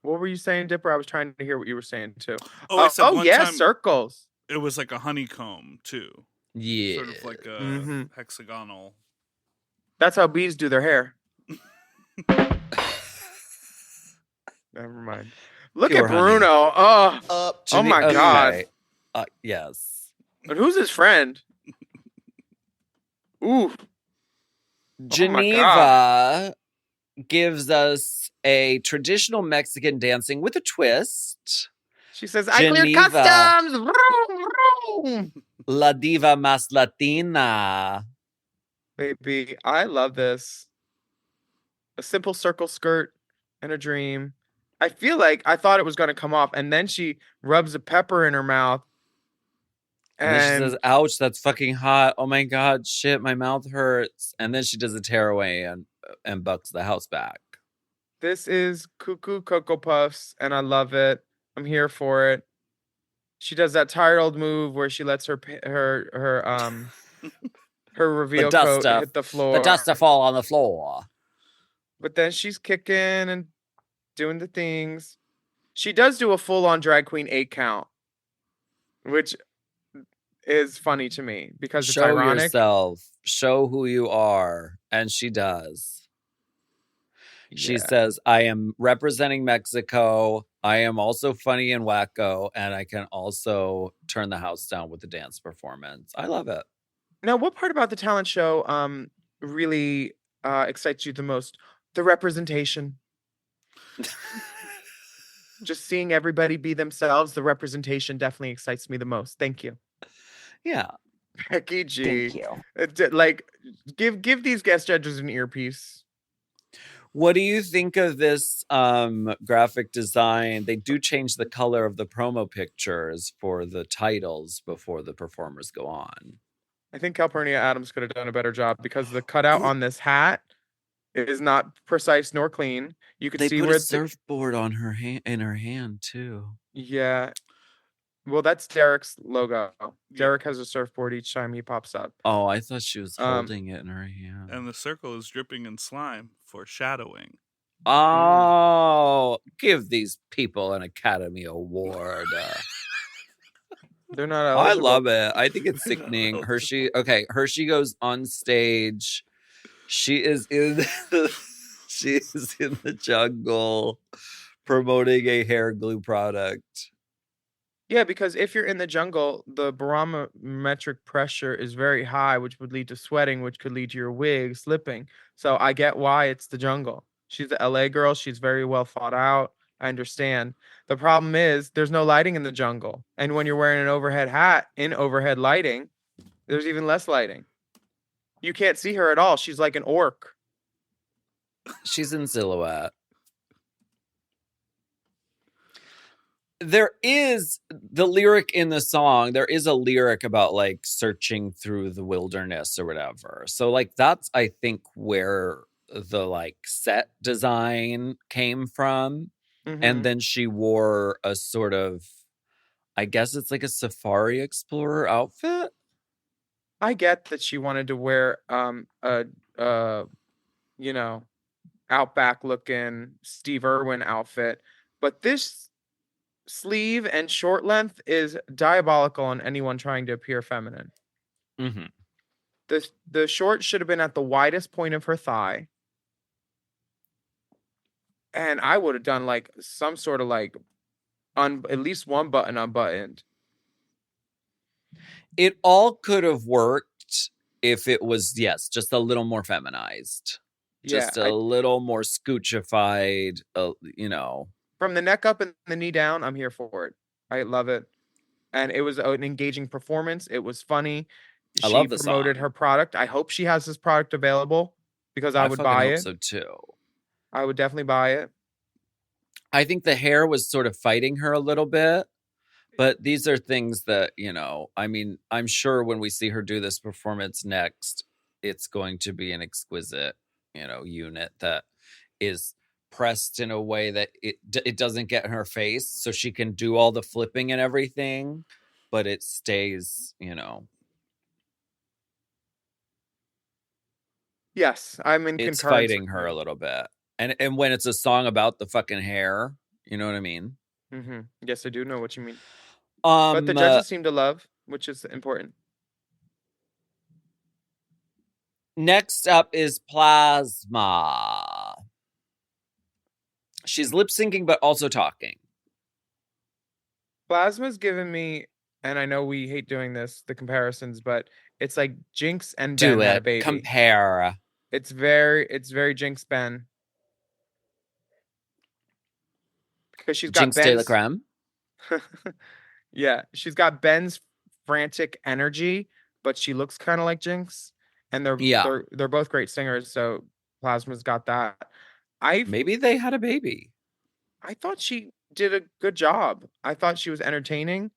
what were you saying, Dipper? I was trying to hear what you were saying too. Circles. It was like a honeycomb too. Yeah. Sort of like a hexagonal. That's how bees do their hair. Never mind. Look at Bruno. Oh my God. Yes. But who's his friend? Ooh. Geneva gives us a traditional Mexican dancing with a twist. She says, "I cleared customs." Vroom, vroom. La diva más latina. Baby, I love this. A simple circle skirt and a dream. I feel like I thought it was going to come off, and then she rubs a pepper in her mouth. And then she says, "Ouch, that's fucking hot. Oh my God, shit, my mouth hurts." And then she does a tearaway and bucks the house back. This is Cuckoo Cocoa Puffs, and I love it. I'm here for it. She does that tired old move where she lets her reveal coat hit the floor. The dust to fall on the floor. But then she's kicking and doing the things. She does do a full-on drag queen 8 count, which is funny to me because it's ironic. Show yourself. Show who you are. And she does. She Yeah. says, I am representing Mexico. I am also funny and wacko, and I can also turn the house down with the dance performance. I love it. Now, what part about the talent show really excites you the most? The representation. Just seeing everybody be themselves, the representation definitely excites me the most. Thank you. Yeah. Becky G. Thank you. Like, give these guest judges an earpiece. What do you think of this graphic design? They do change the color of the promo pictures for the titles before the performers go on. I think Calpurnia Adams could have done a better job because the cutout on this hat is not precise nor clean. You could They see put where a surfboard on her in her hand too. Yeah. Well, that's Derrick's logo. Derrick has a surfboard each time he pops up. Oh, I thought she was holding it in her hand. And the circle is dripping in slime, foreshadowing. Oh, give these people an Academy Award. They're not I eligible. love it. I think it's sickening. Hershey goes on stage. She is in the jungle promoting a hair glue product. Yeah, because if you're in the jungle, the barometric pressure is very high, which would lead to sweating, which could lead to your wig slipping. So I get why it's the jungle. She's the LA girl. She's very well thought out. I understand. The problem is there's no lighting in the jungle. And when you're wearing an overhead hat in overhead lighting, there's even less lighting. You can't see her at all. She's like an orc. She's in silhouette. There is the lyric in the song. There is a lyric about like searching through the wilderness or whatever. So like that's I think where the like set design came from. And then she wore a sort of, I guess it's like a safari explorer outfit. I get that she wanted to wear outback looking Steve Irwin outfit, but this sleeve and short length is diabolical on anyone trying to appear feminine. Mm-hmm. The short should have been at the widest point of her thigh. And I would have done like some sort of like at least one button unbuttoned. It all could have worked if it was, just a little more feminized. Just a little more scoochified, From the neck up and the knee down, I'm here for it. I love it. And it was an engaging performance. It was funny. I love the promoted song. her product. I hope she has this product available because I would fucking buy hope it. so too. I would definitely buy it. I think the hair was sort of fighting her a little bit, but these are things that, I mean, I'm sure when we see her do this performance next, it's going to be an exquisite, unit that is pressed in a way that it doesn't get in her face, so she can do all the flipping and everything, but it stays, Yes, I'm in it's concurrence. fighting her a little bit. And when it's a song about the fucking hair, you know what I mean? Mm-hmm. Yes, I do know what you mean. But the judges seem to love, which is important. Next up is Plasma. She's lip syncing, but also talking. Plasma's given me, and I know we hate doing this, the comparisons, but it's like Jinx and Ben had a baby. Compare. It's very Jinx Ben. Because she's got Jinx de la creme. Yeah, she's got Ben's frantic energy, but she looks kind of like Jinx, and they're both great singers. So Plasma's got that. Maybe they had a baby. I thought she did a good job. I thought she was entertaining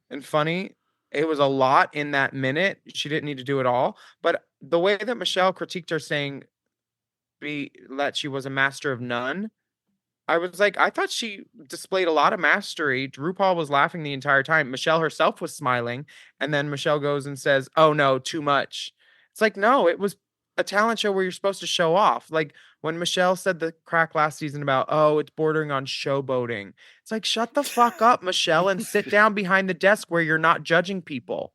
and funny. It was a lot in that minute. She didn't need to do it all, but the way that Michelle critiqued her, saying that she was a master of none. I was like, I thought she displayed a lot of mastery. RuPaul was laughing the entire time. Michelle herself was smiling. And then Michelle goes and says, oh no, too much. It's like, no, it was a talent show where you're supposed to show off. Like when Michelle said the crack last season about, oh, it's bordering on showboating. It's like, shut the fuck up, Michelle, and sit down behind the desk where you're not judging people.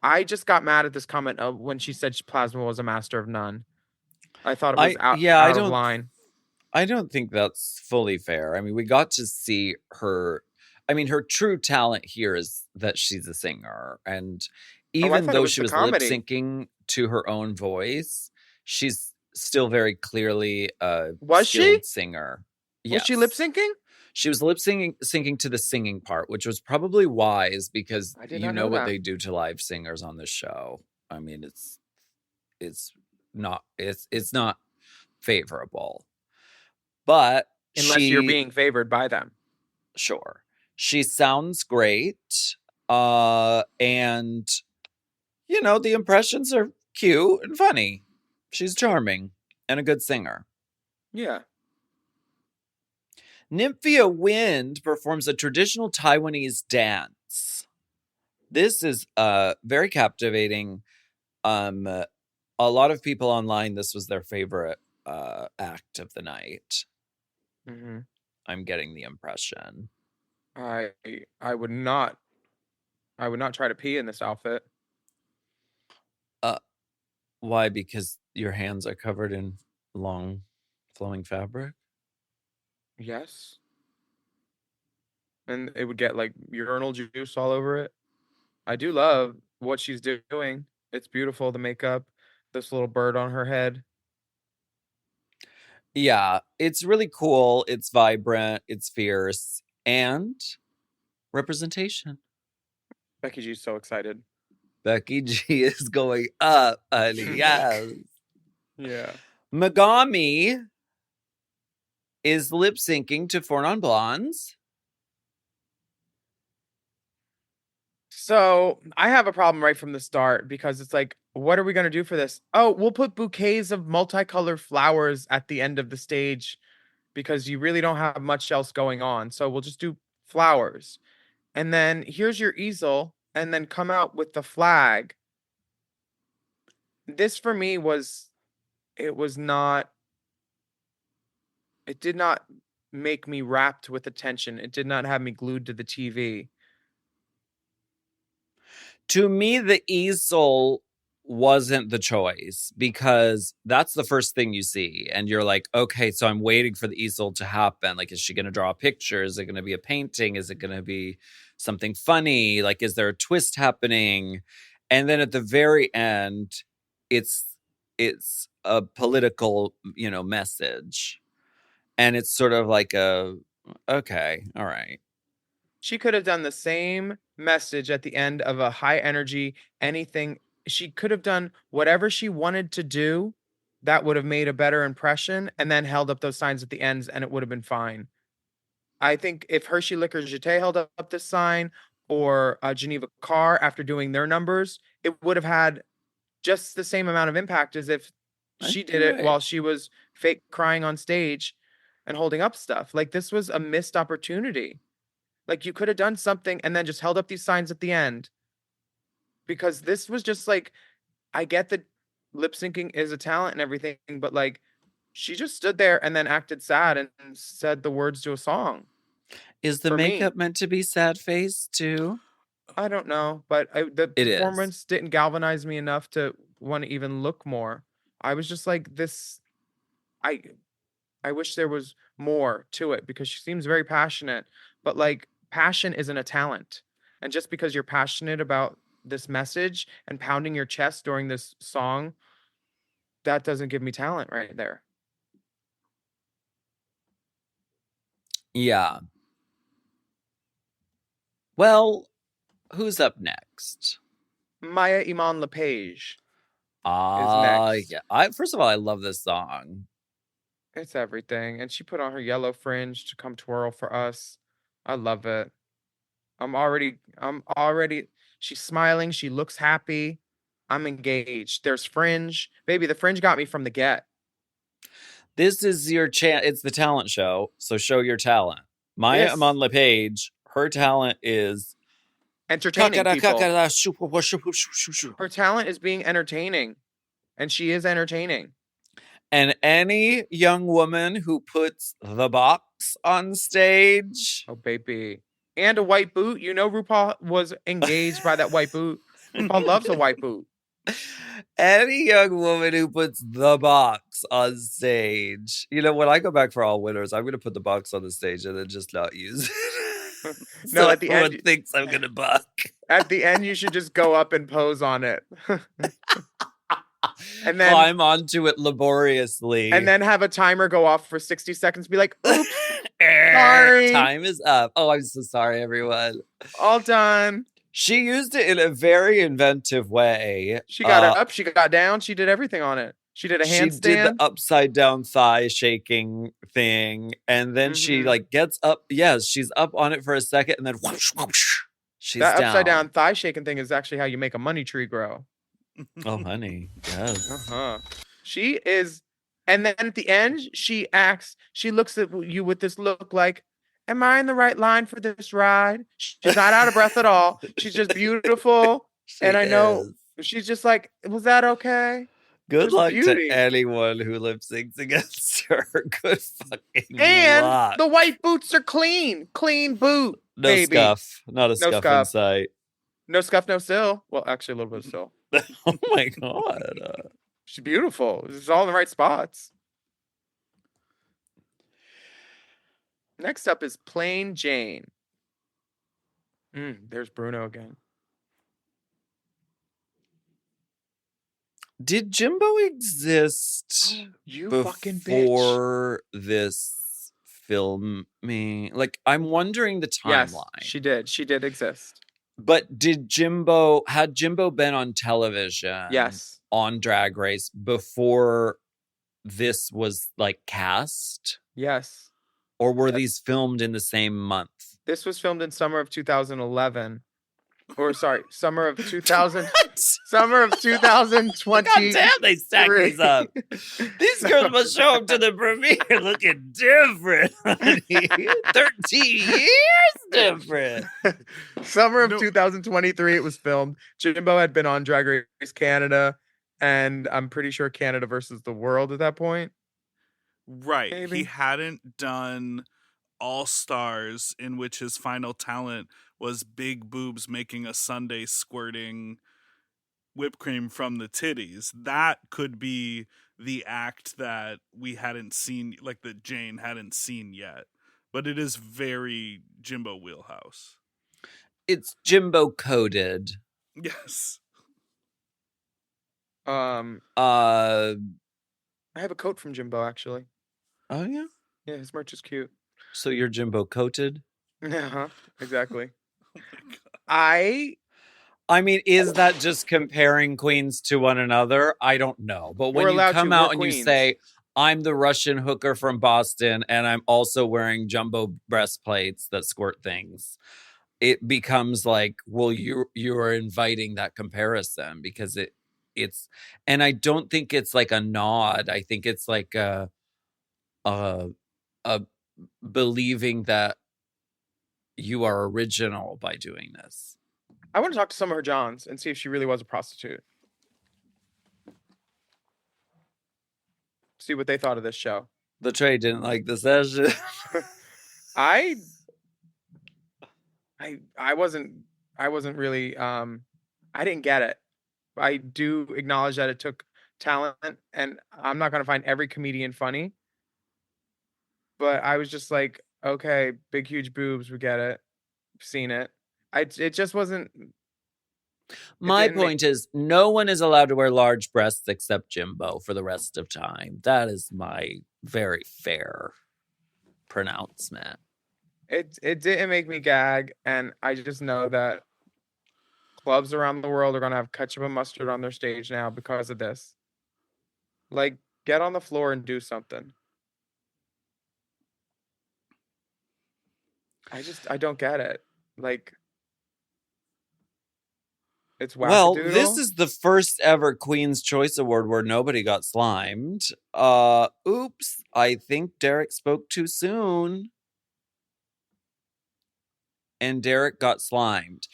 I just got mad at this comment when she said Plasma was a master of none. I thought it was out of line. I don't think that's fully fair. I mean, we got to see her. I mean, her true talent here is that she's a singer. And even though she was lip syncing to her own voice, she's still very clearly a skilled singer. Was she lip syncing? She was lip syncing to the singing part, which was probably wise because you know what they do to live singers on this show. I mean, it's not favorable. But unless you're being favored by them. Sure. She sounds great. And you know, the impressions are cute and funny. She's charming and a good singer. Yeah. Nymphia Wind performs a traditional Taiwanese dance. This is very captivating. A lot of people online, this was their favorite act of the night. Mm-hmm. I'm getting the impression. I would not try to pee in this outfit. Why? Because your hands are covered in long flowing fabric? Yes. And it would get like urinal juice all over it. I do love what she's doing. It's beautiful, the makeup, this little bird on her head. Yeah, it's really cool. It's vibrant, it's fierce, and representation. Becky G's so excited. Becky G is going up, honey. Yes. Yeah. Megami is lip syncing to Four Non Blondes. So I have a problem right from the start because it's like, what are we going to do for this? Oh, we'll put bouquets of multicolored flowers at the end of the stage because you really don't have much else going on. So we'll just do flowers. And then here's your easel, and then come out with the flag. This for me it did not make me rapt with attention. It did not have me glued to the TV. To me, the easel wasn't the choice because that's the first thing you see. And you're like, okay, so I'm waiting for the easel to happen. Like, is she going to draw a picture? Is it going to be a painting? Is it going to be something funny? Like, is there a twist happening? And then at the very end, it's a political, message. And it's sort of like okay, all right. She could have done the same message at the end of a high energy, anything. She could have done whatever she wanted to do that would have made a better impression and then held up those signs at the ends and it would have been fine. I think if Hershey Liquor Jeté held up this sign or Geneva Carr after doing their numbers, it would have had just the same amount of impact as if she did it while she was fake crying on stage and holding up stuff. Like, this was a missed opportunity. Like, you could have done something and then just held up these signs at the end. Because this was just like, I get that lip syncing is a talent and everything, but like, she just stood there and then acted sad and said the words to a song. Is the makeup meant to be sad face too? I don't know, but the performance didn't galvanize me enough to want to even look more. I was just like, this, I wish there was more to it because she seems very passionate, but like, passion isn't a talent. And just because you're passionate about this message and pounding your chest during this song, that doesn't give me talent right there. Yeah. Well, who's up next? Maya Iman Lepage is next. Yeah. First of all, I love this song. It's everything. And she put on her yellow fringe to come twirl for us. I love it. I'm already, she's smiling. She looks happy. I'm engaged. There's fringe. Baby, the fringe got me from the get. This is your chance. It's the talent show. So show your talent. Maya Iman Lepage, her talent is entertaining people. Her talent is being entertaining. And she is entertaining. And any young woman who puts the box on stage. Oh, baby. And a white boot. You know RuPaul was engaged by that white boot. RuPaul loves a white boot. Any young woman who puts the box on stage. You know, when I go back for all winners, I'm going to put the box on the stage and then just not use it. No, So at the everyone end, thinks I'm going to buck. at the end, you should just go up and pose on it. And then climb onto it laboriously. and then have a timer go off for 60 seconds. Be like, oops, sorry. Time is up. Oh, I'm so sorry, everyone. All done. She used it in a very inventive way. She got up, she got down, she did everything on it. She did a handstand. She did the upside down thigh shaking thing, and then she like gets up. Yes, she's up on it for a second, and then whoosh, whoosh, she's that down. Upside down thigh shaking thing is actually how you make a money tree grow. Oh, honey, yes. She is, and then at the end, she looks at you with this look like, am I in the right line for this ride? She's not out of breath at all. She's just beautiful. And I know she's just like, was that okay? Good luck to anyone who lip syncs against her. Good fucking and luck. The white boots are clean. Clean boot. No baby. scuff. Not a scuff in sight. No scuff, no sill. Well, actually, a little bit of sill. Oh my God. She's beautiful. It's all in the right spots. Next up is Plain Jane. There's Bruno again. Did Jimbo exist before this filming? Like, I'm wondering the timeline. Yes, she did. She did exist. But had Jimbo been on television? Yes. On Drag Race before this was like cast? Yes. Or were these filmed in the same month? This was filmed in summer of 2011. Or sorry, summer of 2000. Summer of 2020. God damn, they stack these up. These girls must show up to the premiere looking different, honey. 13 years different. Summer of 2023, it was filmed. Jimbo had been on Drag Race Canada, and I'm pretty sure Canada versus the World at that point. Right. Maybe. He hadn't done All Stars, in which his final talent was big boobs making a sundae squirting whipped cream from the titties. That could be the act that we hadn't seen, like that Jane hadn't seen yet. But it is very Jimbo wheelhouse. It's Jimbo coded. Yes. I have a coat from Jimbo, actually. Oh, yeah? Yeah, his merch is cute. So you're Jimbo coated? Uh-huh, exactly. Oh my God. I mean, is that just comparing queens to one another? I don't know. But when you come out and you say, I'm the Russian hooker from Boston and I'm also wearing jumbo breastplates that squirt things, it becomes like, well, you are inviting that comparison because it's, and I don't think it's like a nod. I think it's like a believing that you are original by doing this. I want to talk to some of her Johns and see if she really was a prostitute. See what they thought of this show. The trade didn't like the session. I wasn't really I didn't get it. I do acknowledge that it took talent, and I'm not gonna find every comedian funny. But I was just like, okay, big huge boobs, we get it. Seen it. It just wasn't. My point is, no one is allowed to wear large breasts except Jimbo for the rest of time. That is my very fair pronouncement. It didn't make me gag, and I just know that clubs around the world are gonna have ketchup and mustard on their stage now because of this. Like, get on the floor and do something. I don't get it. Like, it's wackadoodle. Well, this is the first ever Queen's Choice Award where nobody got slimed. Oops. I think Derrick spoke too soon. And Derrick got slimed.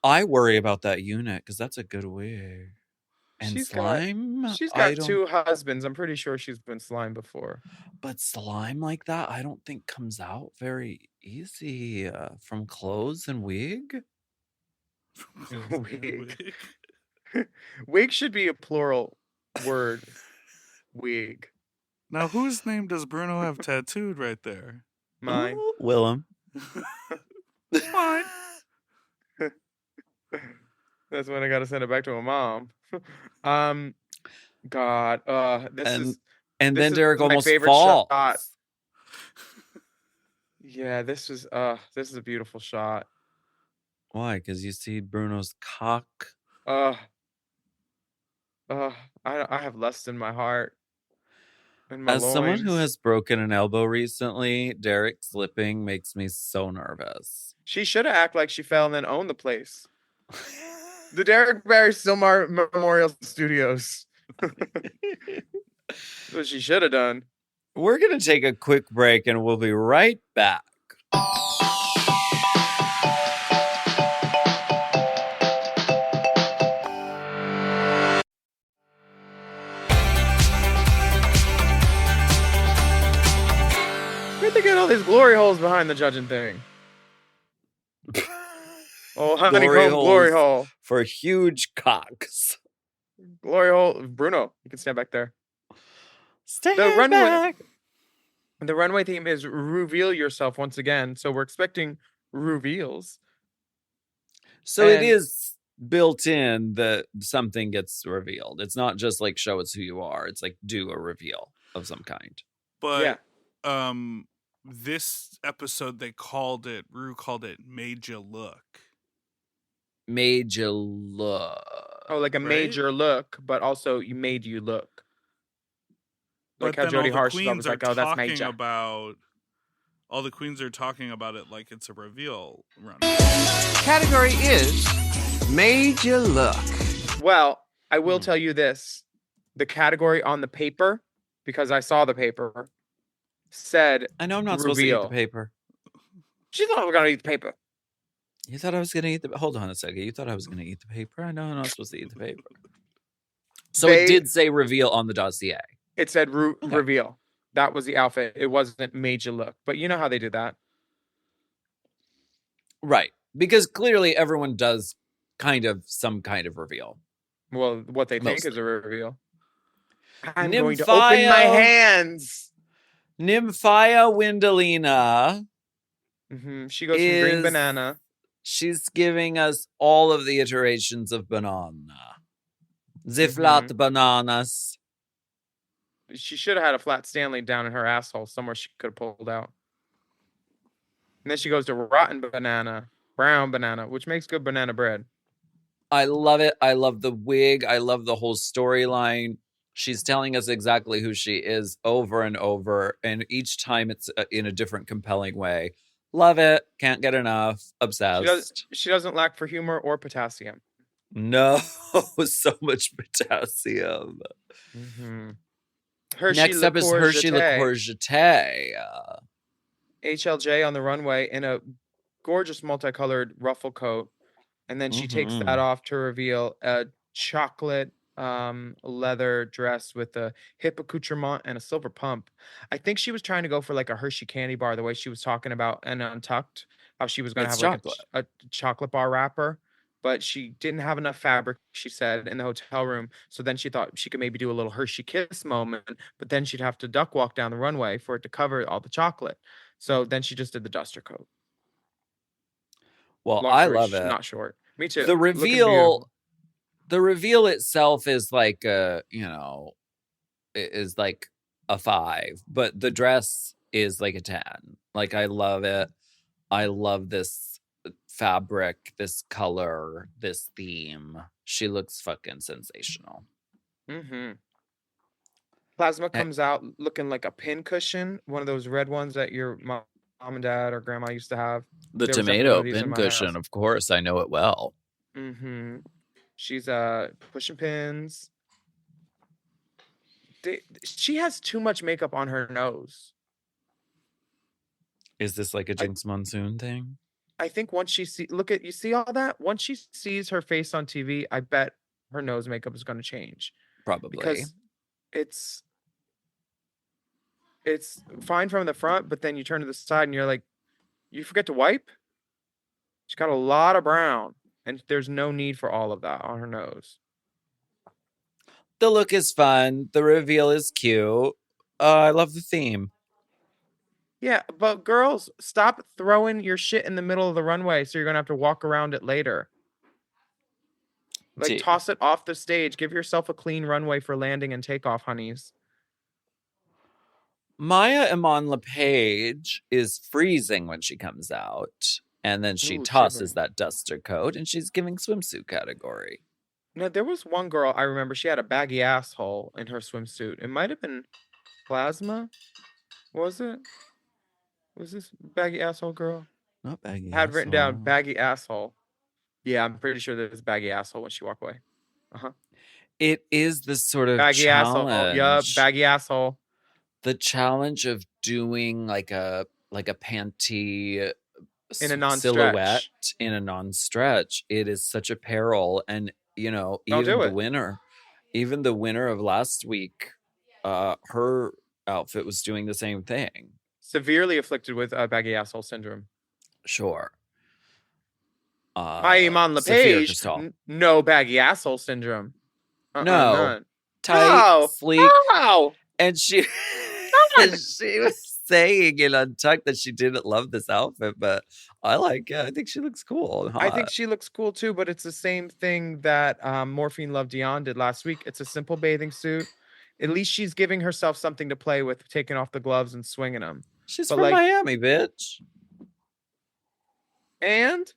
I worry about that unit because that's a good wig. And she's slime? She's got two husbands. I'm pretty sure she's been slimed before. But slime like that, I don't think comes out very easy from clothes and wig. Wig should be a plural word. Wig. Now, whose name does Bruno have tattooed right there? Mine. Willam. Mine. That's when I gotta send it back to my mom. God. This then is Derrick my almost favorite falls. shot. Yeah, this is a beautiful shot. Why? Because you see Bruno's cock. I have lust in my heart. In my As someone who loins. has broken an elbow recently, Derrick slipping makes me so nervous. She should have acted like she fell and then owned the place. The Derrick Barry Silmar Memorial Studios. That's what she should have done. We're going to take a quick break and we'll be right back. Where'd they get all these glory holes behind the judging thing? Oh, honeycomb glory hole. For huge cocks. Glory hole. Bruno, you can stand back there. Stand runway. back. The runway theme is reveal yourself once again. So we're expecting reveals. So it is built in that something gets revealed. It's not just like show us who you are. It's like do a reveal of some kind. But this episode Rue called it Made You Look. Made you look. Oh, like a major look, but also you made you look. Like But how Jodie Harsh was queens like, are oh, that's talking major. about all the queens are talking about it like it's a reveal run. Category is Made You Look. Well, I will tell you this. The category on the paper, because I saw the paper, said I know I'm not reveal. supposed to eat the paper. She thought I was going to eat the paper. You thought I was going to eat the... Hold on a second. You thought I was going to eat the paper? I know I'm not supposed to eat the paper. So it did say reveal on the dossier. It said reveal. That was the outfit. It wasn't made you look. But you know how they do that. Right. Because clearly everyone does some kind of reveal. Well, what they think is a reveal. I'm Nymphia, going to open my hands. Nymphia Windelina. She goes from green banana. She's giving us all of the iterations of banana. The flat bananas. She should have had a flat Stanley down in her asshole somewhere she could have pulled out. And then she goes to rotten banana, brown banana, which makes good banana bread. I love it. I love the wig. I love the whole storyline. She's telling us exactly who she is over and over. And each time it's in a different compelling way. Love it. Can't get enough. Obsessed. She doesn't lack for humor or potassium. No, so much potassium. Next up is Hershey Le Courgette. HLJ on the runway in a gorgeous multicolored ruffle coat. And then she takes that off to reveal a chocolate leather dress with a hip accoutrement and a silver pump. I think she was trying to go for like a Hershey candy bar, the way she was talking about and Untucked, how she was going to have like a chocolate bar wrapper. But she didn't have enough fabric, she said, in the hotel room. So then she thought she could maybe do a little Hershey Kiss moment, but then she'd have to duck walk down the runway for it to cover all the chocolate. So then she just did the duster coat. Well, I love it. Not short. Me too. The reveal itself is like is like a 5, but the dress is like a 10. Like, I love it. I love this fabric, this color, this theme. She looks fucking sensational. Plasma comes out looking like a pin cushion, one of those red ones that your mom and dad or grandma used to have. The tomato pin cushion, of course. I know it well. She's pushing pins. She has too much makeup on her nose. Is this like a Jinx Monsoon thing? I think once she you see all that? Once she sees her face on TV, I bet her nose makeup is going to change. Probably. Because it's fine from the front, but then you turn to the side and you're like, you forget to wipe? She's got a lot of brown, and there's no need for all of that on her nose. The look is fun. The reveal is cute. I love the theme. Yeah, but girls, stop throwing your shit in the middle of the runway so you're going to have to walk around it later. Like, toss it off the stage. Give yourself a clean runway for landing and takeoff, honeys. Maya Iman LePage is freezing when she comes out. And then she tosses that duster coat and she's giving swimsuit category. No, there was one girl I remember. She had a baggy asshole in her swimsuit. It might have been Plasma. Was it? Was this baggy asshole girl? Not baggy. Had written down baggy asshole. Yeah, I'm pretty sure there's baggy asshole when she walked away. It is the sort of baggy challenge. Asshole. Yup, baggy asshole. The challenge of doing like a panty in a non-stretch. Silhouette in a non-stretch. It is such a peril, and even the winner of last week, her outfit was doing the same thing. Severely afflicted with baggy asshole syndrome. Sure. Iman LePage, no baggy asshole syndrome. No. None. Tight, sleek. No. And she was saying in Untucked that she didn't love this outfit, but I like it. I think she looks cool and hot. I think she looks cool too, but it's the same thing that Morphine Love Dion did last week. It's a simple bathing suit. At least she's giving herself something to play with, taking off the gloves and swinging them. She's from Miami, bitch. And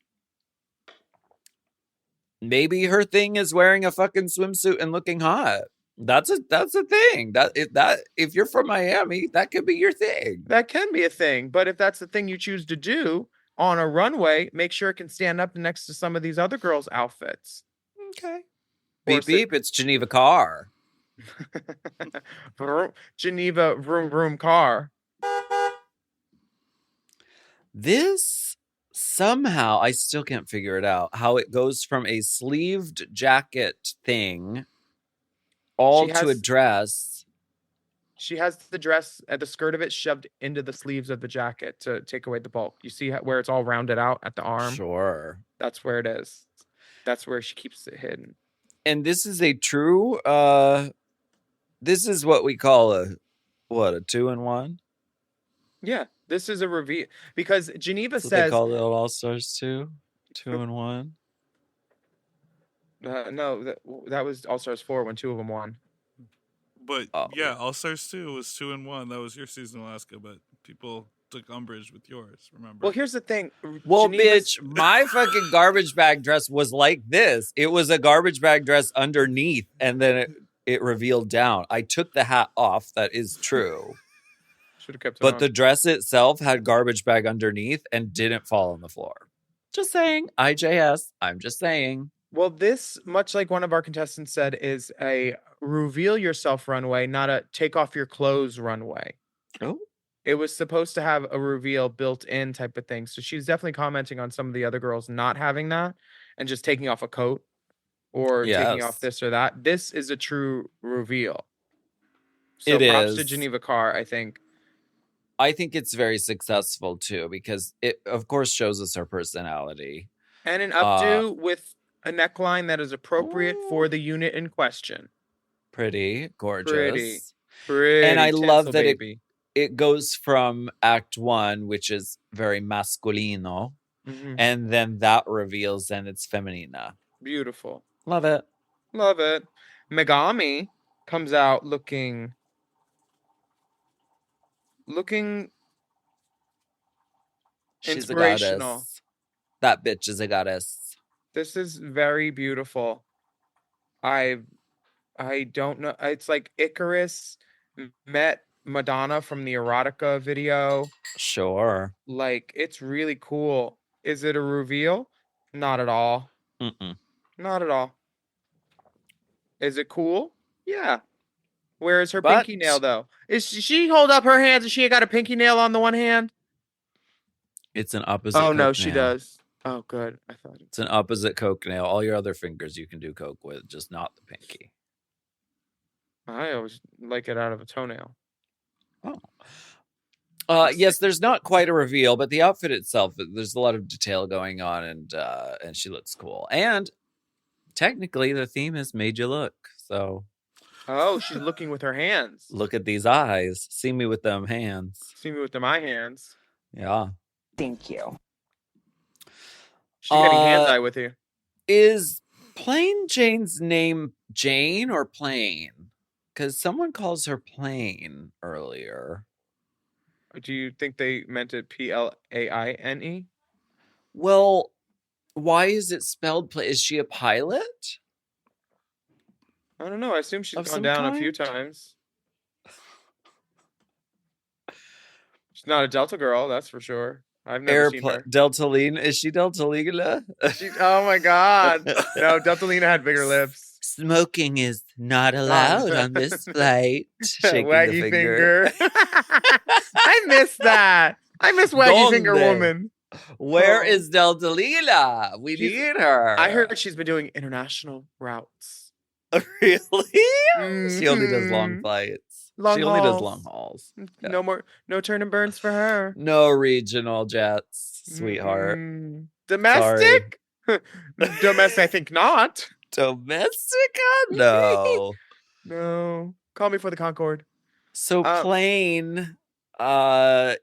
maybe her thing is wearing a fucking swimsuit and looking hot. That's a thing. That if you're from Miami, that could be your thing. That can be a thing. But if that's the thing you choose to do on a runway, make sure it can stand up next to some of these other girls' outfits. Okay. Beep beep, it's Geneva Carr. Geneva vroom vroom car. This somehow, I still can't figure it out, how it goes from a sleeved jacket thing to a dress. She has the dress at the skirt of it shoved into the sleeves of the jacket to take away the bulk. You see where it's all rounded out at the arm? Sure. That's where it is. That's where she keeps it hidden. And this is a true, this is what we call a 2-in-1? Yeah, this is a reveal. Because Geneva says... they call it All-Stars 2? 2-in-1? No, that was All-Stars 4 when 2 of them won. But yeah, All-Stars 2 was 2-in-1. That was your season, Alaska, but people took umbrage with yours, remember? Well, here's the thing. Well, bitch, my fucking garbage bag dress was like this. It was a garbage bag dress underneath, and then it revealed down. I took the hat off. That is true. Should have kept it But on. the dress itself had garbage bag underneath and didn't fall on the floor. Just saying. IJS. I'm just saying. Well, this, much like one of our contestants said, is a reveal yourself runway, not a take off your clothes runway. Oh. It was supposed to have a reveal built in type of thing. So she's definitely commenting on some of the other girls not having that and just taking off a coat or taking off this or that. This is a true reveal. So props to Geneva Carr, I think. I think it's very successful too, because it, of course, shows us her personality. And an updo with a neckline that is appropriate for the unit in question. Pretty, gorgeous. Pretty. And I love that baby. It goes from Act 1, which is very masculino, and then that reveals and it's feminina. Beautiful. Love it. Love it. Megami comes out looking She's inspirational. A goddess. That bitch is a goddess. This is very beautiful. I don't know. It's like Icarus met Madonna from the erotica video. Sure. Like, it's really cool. Is it a reveal? Not at all. Not at all. Is it cool? Yeah. Where is her pinky nail, though? Is she hold up her hands and she ain't got a pinky nail on the one hand? It's an opposite. Oh, no, coke she nail. does. Oh, good. I thought it's an opposite coke nail. All your other fingers you can do coke with, just not the pinky. I always like it out of a toenail. Oh. Yes, there's not quite a reveal, but the outfit itself, there's a lot of detail going on, and she looks cool. And technically, the theme has made you look. So Oh, she's looking with her hands. Look at these eyes. See me with them hands. See me with my hands. Yeah. Thank you. She's getting hands-eye with you. Is Plain Jane's name Jane or Plain? Because someone calls her Plain earlier. Do you think they meant it Plaine? Well, why is it spelled Plain? Is she a pilot? I don't know. I assume she's Of gone some down a kind? few times. She's not a Delta girl, that's for sure. I've never seen her. Deltalina? Is she Deltalina? Oh my God. No, Deltalina had bigger lips. Smoking is not allowed on this flight. Shaking Waggy the finger. I miss that. I miss Waggy Finger Donde? Woman. Where Oh. is Deltalina? We need her. I heard she's been doing international routes. Really? She only does long Mhm. flights. Long she only does hauls. long hauls. Yeah. No turn and burns for her. No regional jets, sweetheart. Domestic? Domestic, I think not. Domestica? No. No. Call me for the Concorde. So Plain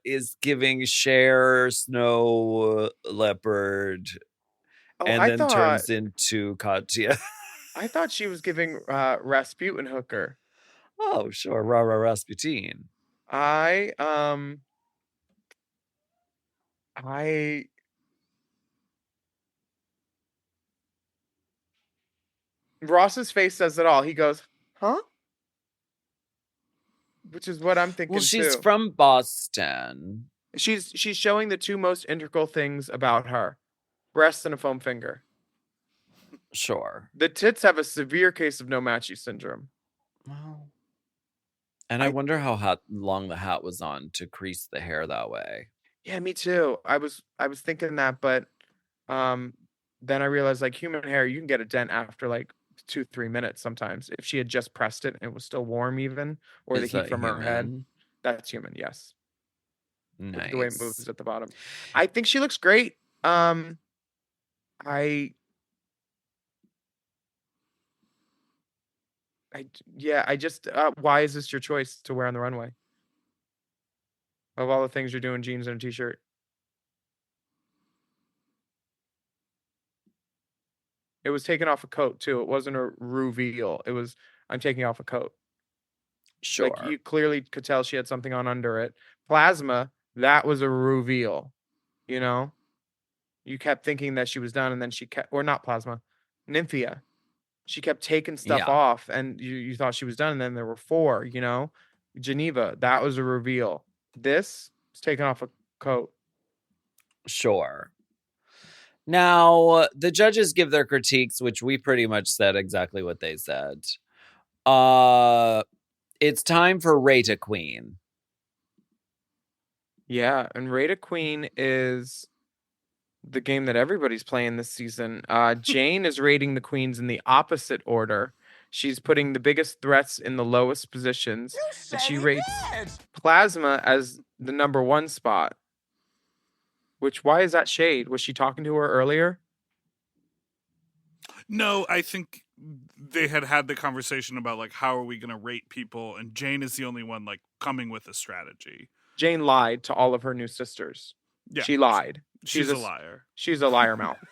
is giving Cher Snow Leopard and then turns into Katya. I thought she was giving Rasputin Hooker. Oh, sure. Rara Rasputin. Ross's face says it all. He goes, huh? Which is what I'm thinking. Well, she's too. from Boston. She's showing the two most integral things about her: breasts and a foam finger. Sure. The tits have a severe case of no-matchy syndrome. Well, and I wonder how long the hat was on to crease the hair that way. Yeah, me too. I was thinking that, but then I realized like human hair, you can get a dent after like 2-3 minutes sometimes. If she had just pressed it and it was still warm even, or the heat from her head, that's human, yes. Nice. The way it moves at the bottom. I think she looks great. Why is this your choice to wear on the runway? Of all the things you're doing, jeans and a t-shirt. It was taking off a coat too. It wasn't a reveal. It was, I'm taking off a coat. Sure. Like you clearly could tell she had something on under it. Plasma, that was a reveal. You know? You kept thinking that she was done and then she kept, or not Plasma, Nymphia. She kept taking stuff off and you thought she was done and then there were 4, you know? Geneva, that was a reveal. This is taking off a coat. Sure. Now, the judges give their critiques, which we pretty much said exactly what they said. It's time for Rate a Queen. Yeah, and Rate a Queen is the game that everybody's playing this season. Jane is rating the queens in the opposite order. She's putting the biggest threats in the lowest positions. And she rates Plasma as the number 1 spot. Which, why is that shade? Was she talking to her earlier? No, I think they had the conversation about like how are we going to rate people, and Jane is the only one like coming with a strategy. Jane lied to all of her new sisters. Yeah, she lied. She's a liar. She's a liar mouth.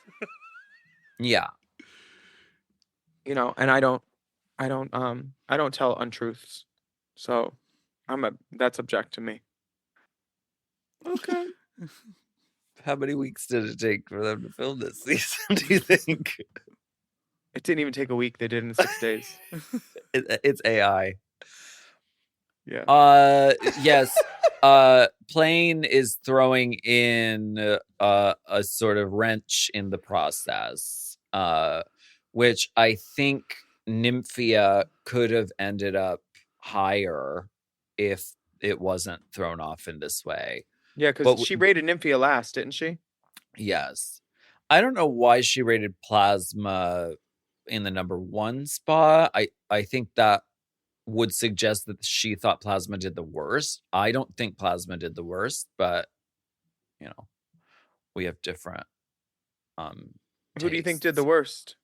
Yeah. You know, and I don't tell untruths. So that's object to me. Okay. How many weeks did it take for them to film this season, do you think? It didn't even take a week. They did it in 6 days. It's AI. Yeah. Yes. Plain is throwing in a sort of wrench in the process, which I think Nymphia could have ended up higher if it wasn't thrown off in this way. Yeah, because she rated Nymphia last, didn't she? Yes. I don't know why she rated Plasma in the number 1 spot. I think that would suggest that she thought Plasma did the worst. I don't think Plasma did the worst, but you know, we have different Who do you think did the worst?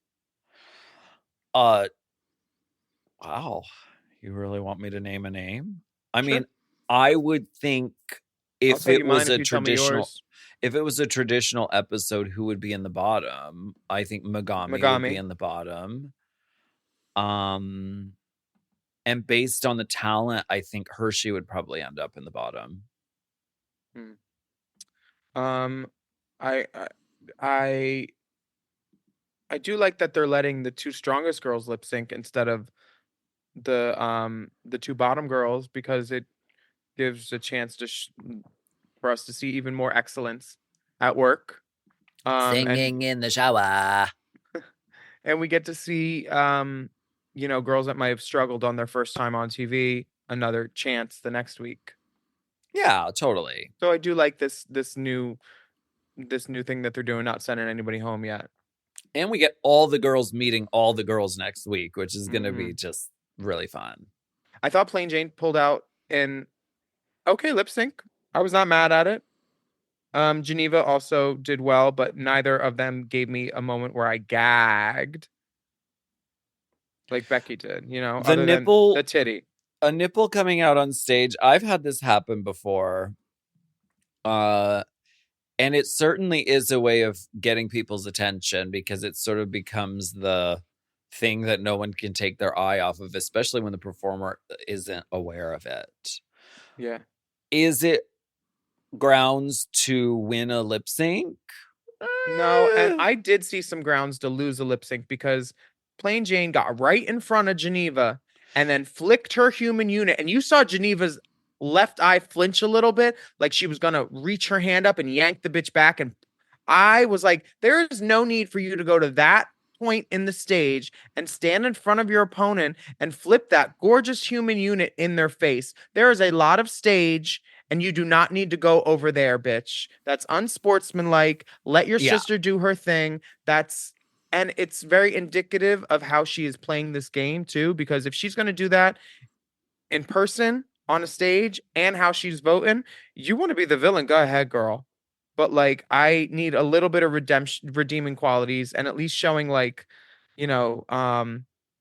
Wow. You really want me to name a name? I Sure. mean, I would think I'll if tell you it mine was if a you tell me traditional yours. if it was a traditional episode, who would be in the bottom? I think Megami would be Megami. in the bottom. And based on the talent, I think Hershey would probably end up in the bottom. I I I do like that they're letting the two strongest girls lip sync instead of the two bottom girls, because it gives a chance for us to see even more excellence at work. Singing in the shower. And we get to see girls that might have struggled on their first time on TV another chance the next week. Yeah, totally. So I do like this new thing that they're doing, not sending anybody home yet. And we get all the girls meeting all the girls next week, which is going to be just really fun. I thought Plain Jane pulled out an okay lip sync. I was not mad at it. Geneva also did well, but neither of them gave me a moment where I gagged like Becky did, The other nipple, than the titty. A nipple coming out on stage. I've had this happen before. And it certainly is a way of getting people's attention, because it sort of becomes the thing that no one can take their eye off of, especially when the performer isn't aware of it. Yeah. Is it grounds to win a lip sync? No, and I did see some grounds to lose a lip sync, because Plain Jane got right in front of Geneva and then flicked her human unit. And you saw Geneva's left eye flinch a little bit, like she was going to reach her hand up and yank the bitch back. And I was like, there is no need for you to go to that point in the stage and stand in front of your opponent and flip that gorgeous human unit in their face. There is a lot of stage, and you do not need to go over there, bitch. That's unsportsmanlike. Let your sister do her thing. And it's very indicative of how she is playing this game too, because if she's going to do that in person on a stage and how she's voting, you want to be the villain, go ahead, girl. But like, I need a little bit of redeeming qualities, and at least showing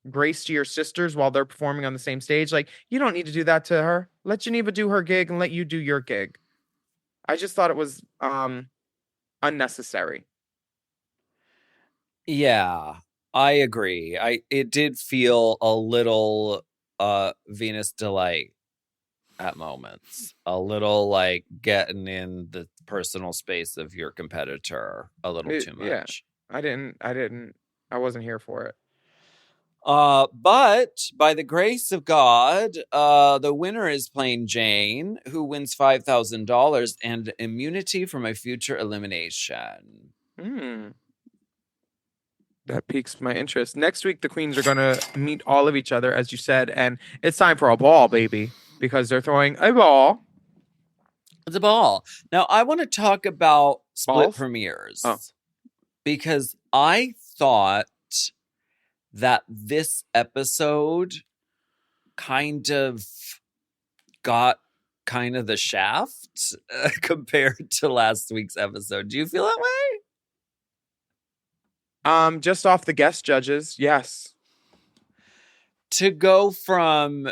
grace to your sisters while they're performing on the same stage. Like, you don't need to do that to her. Let Geneva do her gig and let you do your gig. I just thought it was unnecessary. Yeah, I agree. It did feel a little Venus Delight at moments, a little like getting in the personal space of your competitor a little too much. Yeah, I wasn't here for it. But by the grace of God, the winner is Plain Jane, who wins $5,000 and immunity from a future elimination. That piques my interest. Next week, the queens are going to meet all of each other, as you said, and it's time for a ball, baby, because they're throwing a ball. It's a ball. Now, I want to talk about split Balls? premieres, because I thought that this episode kind of got kind of the shaft compared to last week's episode. Do you feel that way? Just off the guest judges, yes. To go from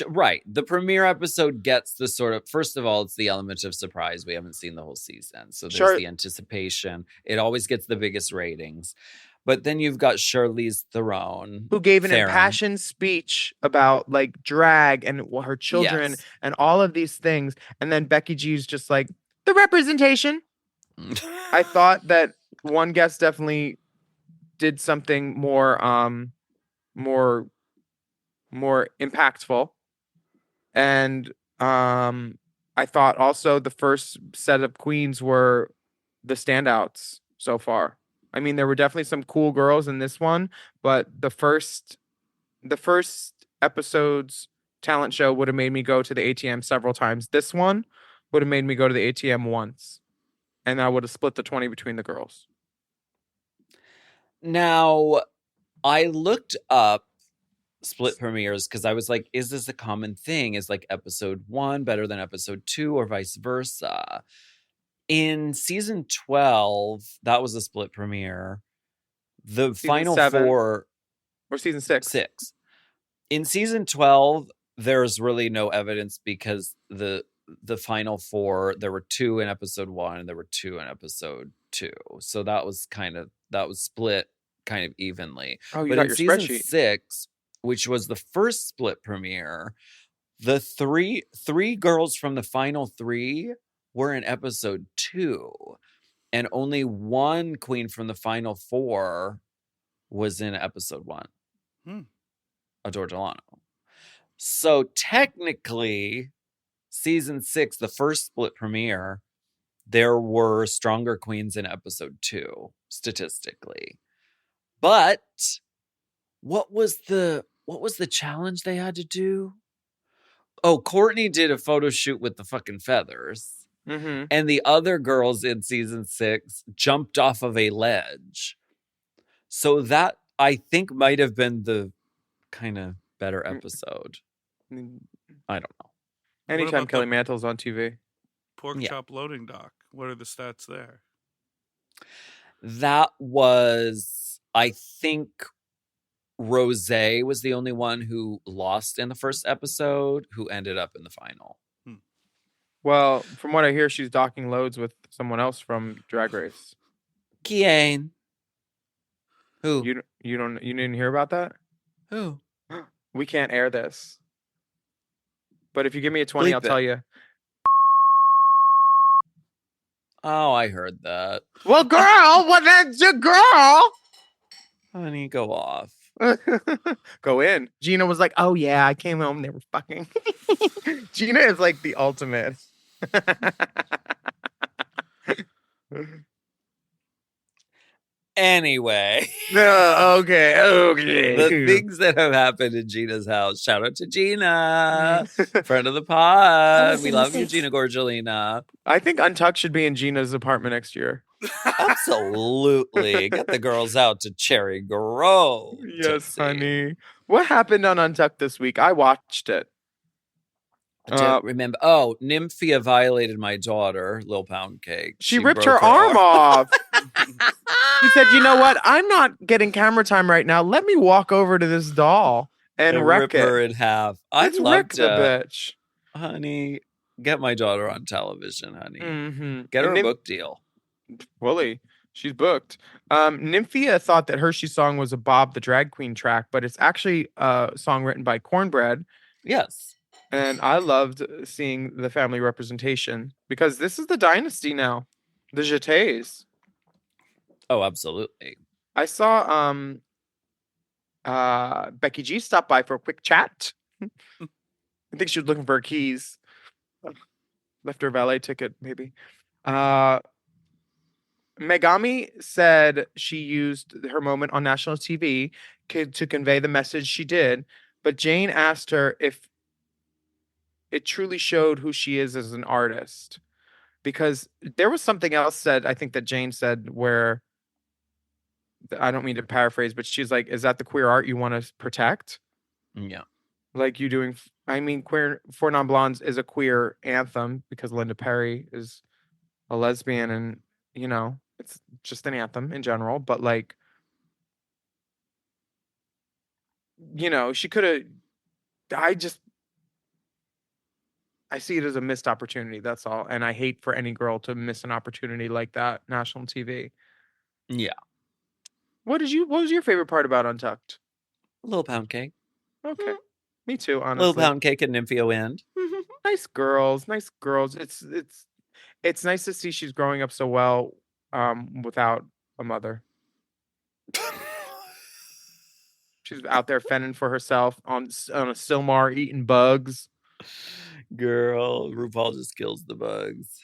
right, the premiere episode gets the sort of, first of all, it's the element of surprise. We haven't seen the whole season, so there's the anticipation. It always gets the biggest ratings. But then you've got Charlize Theron, who gave an impassioned speech about like drag and her children and all of these things, and then Becky G's just like, the representation. I thought that one guest definitely did something more impactful, and I thought also the first set of queens were the standouts so far. I mean, there were definitely some cool girls in this one, but the first episode's talent show would have made me go to the ATM several times. This one would have made me go to the ATM once, and I would have split the 20 between the girls. Now, I looked up split premieres because I was like, is this a common thing? Is like episode 1 better than episode 2 or vice versa? In season 12, that was a split premiere. The season final 7, 4 or season 6. In season 12, there's really no evidence because the final 4, there were 2 in episode 1 and there were 2 in episode 2. So that was split kind of evenly. Oh, you but got in your season spreadsheet. 6, which was the first split premiere, the three girls from the final 3 were in episode 2, and only one queen from the final 4 was in episode 1. Adore Delano. So technically, season 6, the first split premiere, there were stronger queens in episode 2, statistically. But what was the challenge they had to do? Oh, Courtney did a photo shoot with the fucking feathers. Mm-hmm. And the other girls in season 6 jumped off of a ledge. So that, I think, might have been the kind of better episode. I don't know. Anytime Kelly Mantle's on TV. Pork chop loading dock. What are the stats there? That was, I think, Rosé was the only one who lost in the first episode, who ended up in the final. Well, from what I hear, she's docking loads with someone else from Drag Race. Kian. Who? You didn't hear about that? Who? We can't air this. But if you give me a 20, I'll tell you. Oh, I heard that. Well, girl, what that's your girl? Honey, go off. Go in. Gina was like, "Oh yeah, I came home. They were fucking." Gina is like the ultimate. Anyway. Okay. The things that have happened in Gina's house. Shout out to Gina, friend of the pod. We love you, Gina Gorgelina. I think Untucked should be in Gina's apartment next year. Absolutely. Get the girls out to Cherry Grove. Yes, honey. What happened on Untucked this week? I watched it. I don't remember. Oh, Nymphia violated my daughter, Lil Pound Cake. She ripped her arm off. She said, "You know what? I'm not getting camera time right now. Let me walk over to this doll and wreck rip her in half." Let's wreck the bitch. Honey, get my daughter on television, honey. Mm-hmm. Get her a book deal. Fully. She's booked. Nymphia thought that Hershey's song was a Bob the Drag Queen track, but it's actually a song written by Cornbread. Yes. And I loved seeing the family representation because this is the dynasty now. The Jetés. Oh, absolutely. I saw Becky G stop by for a quick chat. I think she was looking for her keys. Left her valet ticket, maybe. Megami said she used her moment on national TV to convey the message she did, but Jane asked her if it truly showed who she is as an artist. Because there was something else said, I think that Jane said, where, I don't mean to paraphrase, but she's like, is that the queer art you want to protect? Yeah. Like you doing, I mean, Queer for Non-Blondes is a queer anthem because Linda Perry is a lesbian and, you know, it's just an anthem in general. But like, you know, she could have, I see it as a missed opportunity. That's all. And I hate for any girl to miss an opportunity like that, national TV. Yeah. What was your favorite part about Untucked? Little Pound Cake. Okay. Me too, honestly. Little Pound Cake and Nymphia Wind. Nice girls. It's nice to see she's growing up so well without a mother. She's out there fending for herself on a Silmar eating bugs. Girl, RuPaul just kills the bugs.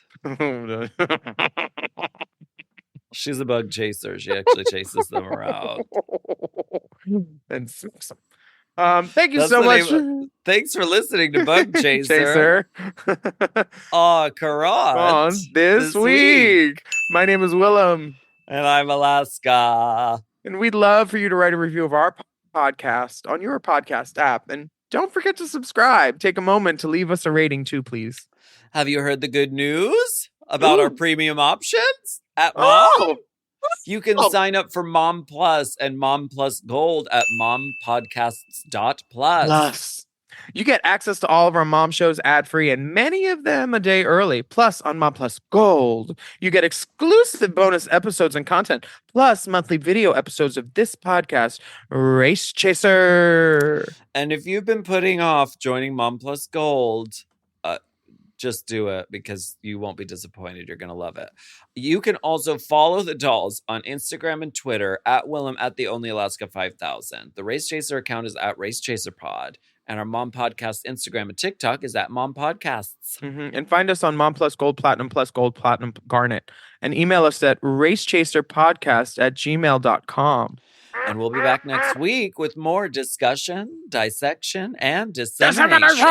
She's a bug chaser. She actually chases them around. And smokes them. Thank you so much. Thanks for listening to Bug Chaser. Karan. On this week. My name is Willam. And I'm Alaska. And we'd love for you to write a review of our podcast on your podcast app. And don't forget to subscribe. Take a moment to leave us a rating too, please. Have you heard the good news about our premium options at Mom? Oh, You can sign up for Mom Plus and Mom Plus Gold at mompodcasts.plus. Plus, you get access to all of our mom shows ad-free and many of them a day early. Plus, on Mom Plus Gold, you get exclusive bonus episodes and content, plus monthly video episodes of this podcast, Race Chaser. And if you've been putting off joining Mom Plus Gold, just do it because you won't be disappointed. You're going to love it. You can also follow the dolls on Instagram and Twitter at Willam at the Only Alaska 5000. The Race Chaser account is at Race Chaser Pod. And our Mom Podcast Instagram and TikTok is at Mom Podcasts. Mm-hmm. And find us on Mom Plus Gold Platinum Garnet. And email us at racechaserpodcast@gmail.com. And we'll be back next week with more discussion, dissection, and dissemination.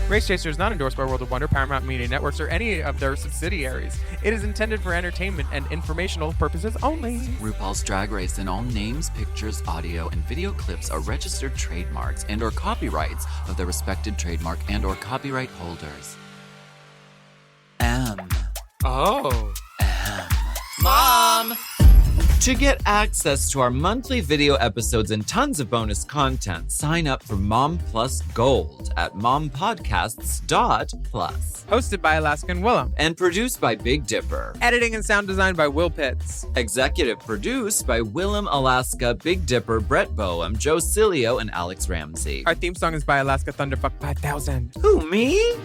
Race Chaser is not endorsed by World of Wonder, Paramount Media Networks, or any of their subsidiaries. It is intended for entertainment and informational purposes only. RuPaul's Drag Race and all names, pictures, audio, and video clips are registered trademarks and or copyrights of their respected trademark and or copyright holders. Oh. Mom! To get access to our monthly video episodes and tons of bonus content, sign up for Mom Plus Gold at mompodcasts.plus. Hosted by Alaska and Willam. And produced by Big Dipper. Editing and sound design by Will Pitts. Executive produced by Willam, Alaska, Big Dipper, Brett Boehm, Joe Cilio, and Alex Ramsey. Our theme song is by Alaska Thunderfuck 5000. Who, me?